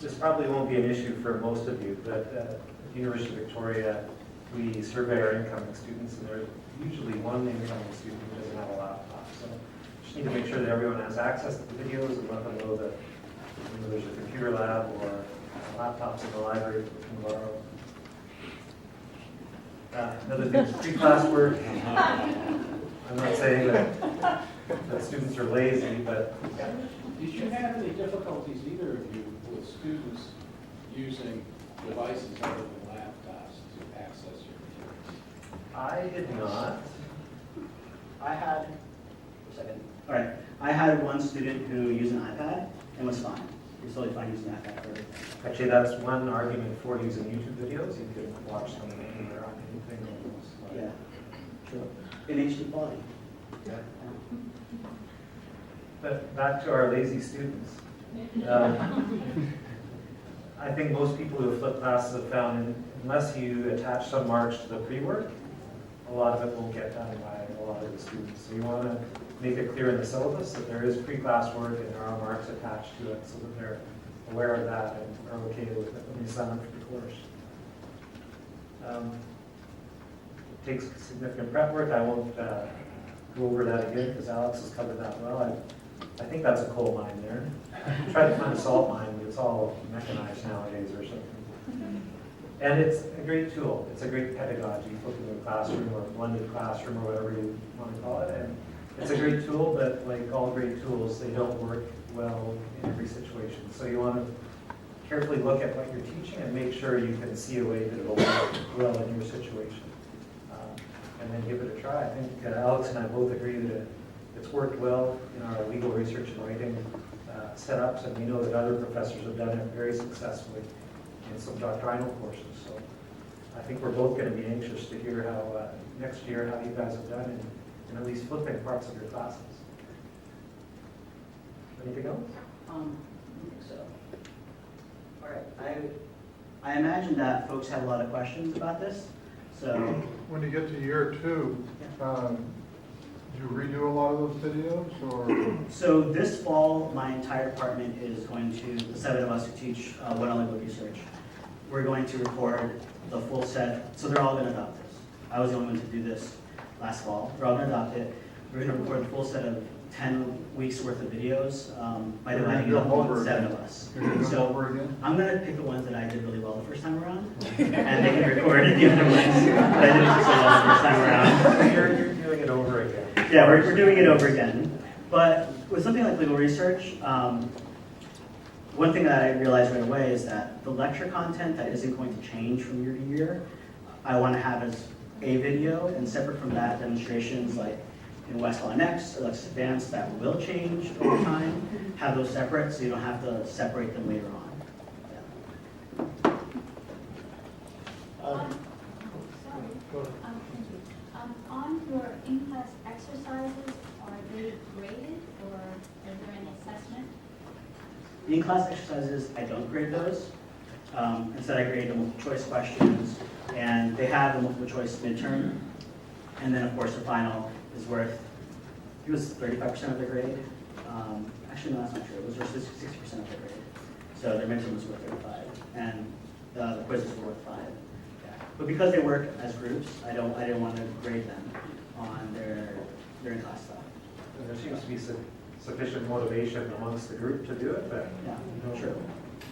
this probably won't be an issue for most of you, but at the University of Victoria, we survey our incoming students, and there's usually one incoming student who doesn't have a laptop. So just need to make sure that everyone has access to the videos and let them know that there's a computer lab or laptops in the library that we can borrow. Another thing is pre-class work. I'm not saying that students are lazy, but... Did you have any difficulties, either of you, with students using devices other than laptops to access your materials? I did not. All right. I had one student who used an iPad and was fine. He was totally fine using an iPad for everything. Actually, that's one argument for using YouTube videos. You can watch them anywhere on anything almost. Yeah, true. In HD quality. Yeah. But back to our lazy students. I think most people who have flipped classes have found, unless you attach some marks to the pre-work, a lot of it won't get done by a lot of the students. So you want to make it clear in the syllabus that there is pre-class work and there are marks attached to it so that they're aware of that and are okay with it when they sign up for the course. It takes significant prep work. I won't go over that again because Alex has covered that well. I think that's a coal mine there. Try to find a salt mine, but it's all mechanized nowadays or something. And it's a great tool. It's a great pedagogy, flipping a classroom or a blended classroom or whatever you want to call it. And it's a great tool, but like all great tools, they don't work well in every situation. So you want to carefully look at what you're teaching and make sure you can see a way that it'll work well in your situation. And then give it a try. I think Alex and I both agree that it's worked well in our legal research and writing setups, and we know that other professors have done it very successfully in some doctrinal courses. So I think we're both going to be anxious to hear how next year how you guys have done in at least flipping parts of your classes. Anything else? I don't think so. All right. I imagine that folks have a lot of questions about this. So When you get to year 2, do you redo a lot of those videos, or? So this fall, my entire department is going to, the 7 of us who teach one-on-one research, we're going to record the full set. So they're all going to adopt this. I was the only one to do this last fall. They're all going to adopt it. We're going to record the full set of 10 weeks worth of videos by dividing it up among 7 of us. So I'm going to pick the ones that I did really well the first time around, and they can record the other ones that I didn't do so well the first time around. You're doing it over again. Yeah, we're doing it over again. But with something like legal research, one thing that I realized right away is that the lecture content that isn't going to change from year to year, I want to have as a video, and separate from that, demonstrations like in Westlaw Next or Lexis Advanced that will change over time, have those separate so you don't have to separate them later on. your in-class exercises, are they graded or is there any assessment? The in-class exercises, I don't grade those. Instead, I grade the multiple choice questions, and they have the multiple choice midterm. And then, of course, the final is worth, I think it was 35% of the grade. Actually, no, that's not true. It was worth 60% of the grade. So their midterm was worth 35, and the quizzes were worth 5. Yeah. But because they work as groups, I didn't want to grade them on their in-class stuff. And there seems to be sufficient motivation amongst the group to do it, but. Yeah, sure.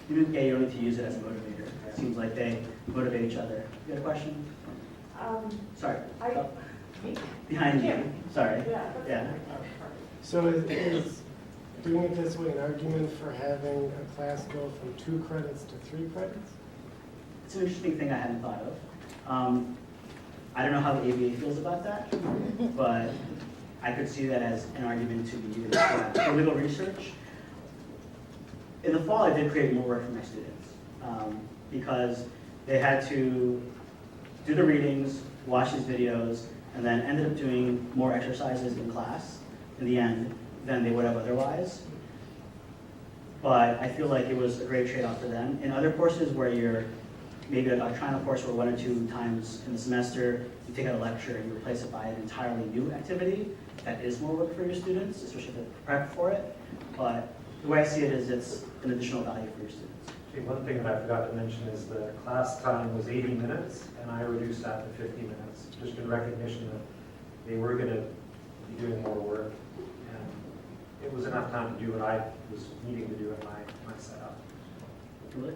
You don't need to use it as a motivator. It seems like they motivate each other. You got a question? Sorry. Behind you. Sorry. Yeah. So is doing it this way an argument for having a class go from 2 credits to 3 credits? It's an interesting thing I hadn't thought of. I don't know how the ABA feels about that, but I could see that as an argument to be used for legal research. In the fall, I did create more work for my students because they had to do the readings, watch these videos, and then ended up doing more exercises in class in the end than they would have otherwise. But I feel like it was a great trade-off for them. In other courses where you're maybe a doctrinal course where 1 or 2 times in the semester you take out a lecture and you replace it by an entirely new activity, that is more work for your students, especially if they prep for it. But the way I see it is it's an additional value for your students. One thing that I forgot to mention is the class time was 80 minutes, and I reduced that to 50 minutes, just in recognition that they were going to be doing more work, and it was enough time to do what I was needing to do in my setup. Really?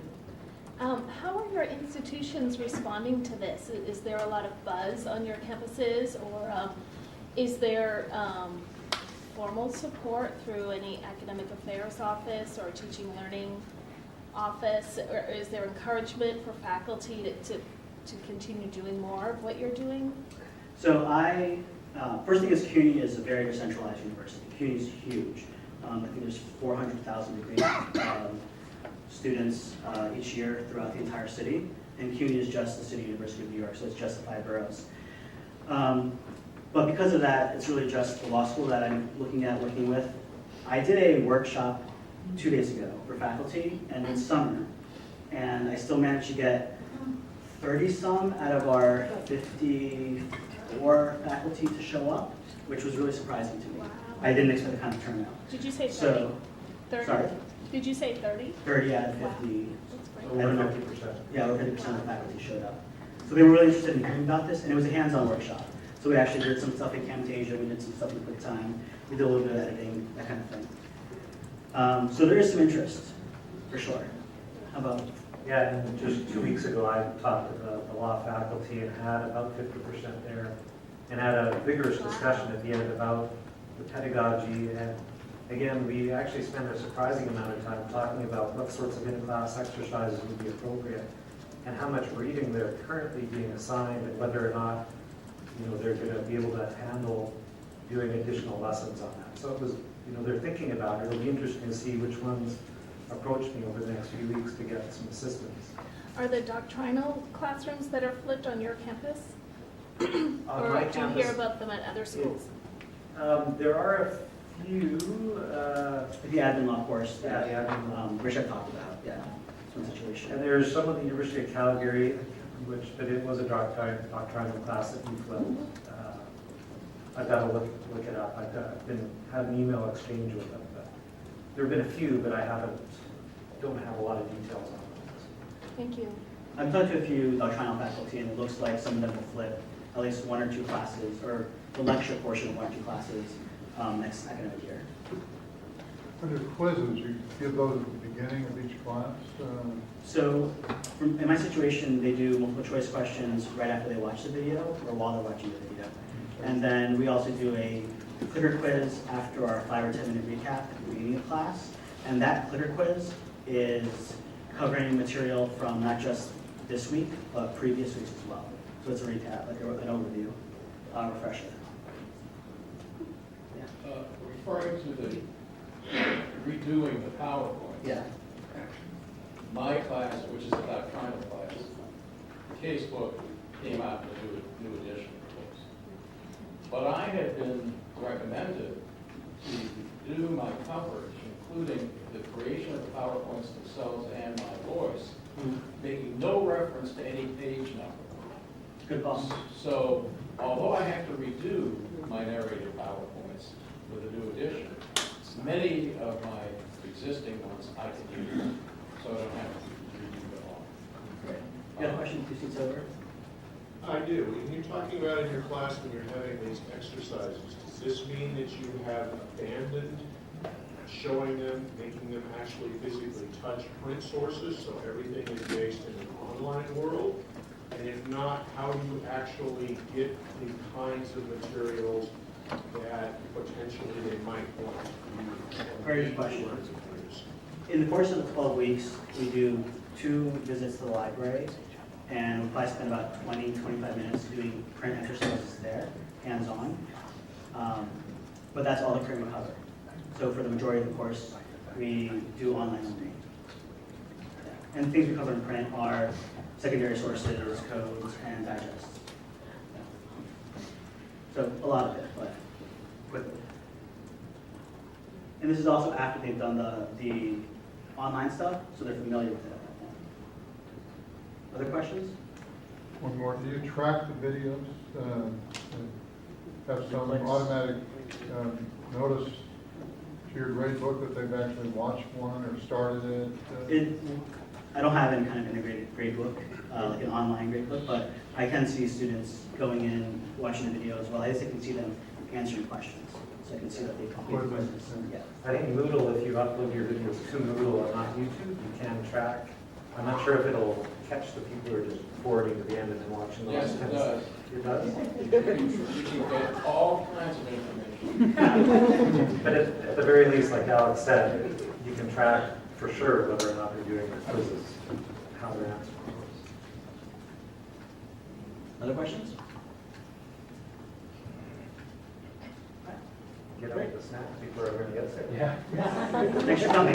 How are your institutions responding to this? Is there a lot of buzz on your campuses, or is there formal support through any academic affairs office or teaching learning office, or is there encouragement for faculty to continue doing more of what you're doing? So first thing is CUNY is a very decentralized university. CUNY is huge. I think there's 400,000 degree students each year throughout the entire city. And CUNY is just the City University of New York, so it's just the 5 boroughs. But because of that, it's really just the law school that I'm working with. I did a workshop 2 days ago for faculty, and it's summer. And I still managed to get 30-some out of our 54 faculty to show up, which was really surprising to me. Wow. I didn't expect the kind of turnout. Did you say 30? So, 30? sorry? Did you say 30? 30 out of 50. Wow. That's great. I don't know. 50%. Yeah, over 50% of the faculty showed up. So they were really interested in hearing about this, and it was a hands-on workshop. So we actually did some stuff in Camtasia, we did some stuff in QuickTime, we did a little bit of editing, that kind of thing. So there is some interest, for sure. How about? Yeah, and just 2 weeks ago, I talked to the law faculty and had about 50% there, and had a vigorous discussion at the end about the pedagogy. And again, we actually spent a surprising amount of time talking about what sorts of in-class exercises would be appropriate, and how much reading they're currently being assigned, and whether or not they're going to be able to handle doing additional lessons on that. So it was, they're thinking about it. It'll be interesting to see which ones approach me over the next few weeks to get some assistance. Are there doctrinal classrooms that are flipped on your campus? On or my do campus, you hear about them at other schools? there are a few. The admin law course Yeah, that the admin law. Rich had talked about, yeah, some situation. And there's some of the University of Calgary, but it was a doctrinal class that we flipped. I've got to look it up. I've had an email exchange with them. But there have been a few, but I don't have a lot of details on those. Thank you. I've talked to a few doctrinal faculty, and it looks like some of them will flip at least 1 or 2 classes, or the lecture portion of 1 or 2 classes next academic year. Under quizzes, you give those at the beginning of each class? So in my situation, they do multiple choice questions right after they watch the video, or while they're watching the video. And then we also do a clicker quiz after our 5 or 10 minute recap at the beginning of class. And that clicker quiz is covering material from not just this week, but previous weeks as well. So it's a recap, like an overview, refresher. Yeah. Referring to the redoing the PowerPoint. Yeah. My class, which is a doctrinal class, the casebook came out with a new edition of But I have been recommended to do my coverage, including the creation of the PowerPoints themselves and my voice, making no reference to any page number. Good call. So, although I have to redo my narrative PowerPoints with a new edition, many of my existing ones I can use, so I don't have to redo them all. Great. You got a question, 2 seats over? I do. When you're talking about in your class when you're having these exercises, does this mean that you have abandoned showing them, making them actually physically touch print sources, so everything is based in an online world? And if not, how do you actually get the kinds of materials that potentially they might want to use? Very good question. In the course of the 12 weeks, we do 2 visits to the library, and we probably spend about 20, 25 minutes doing print exercises there, hands-on. But that's all the print we cover. So for the majority of the course, we do online only. And things we cover in print are secondary sources, codes, and digests. So a lot of it, but quickly. And this is also after they've done the online stuff, so they're familiar with it at that point. Other questions? One more, do you track the videos? Have some automatic notice to your grade book that they've actually watched one or started it? I don't have any kind of integrated grade book, like an online grade book, but I can see students going in, watching the videos, while I can see them answering questions. So I can see that they complete the quizzes. Yeah. I think Moodle, if you upload your videos to Moodle and not YouTube, you can track. I'm not sure if it'll catch the people who are just forwarding to the end and then watching the Yes, last it 10 does. It does? You can get all kinds of information. But at the very least, like Alex said, you can track for sure whether or not they're doing the quizzes, how they're answering. Other questions? Get out the snacks before everyone gets there. Yeah. Thanks for coming.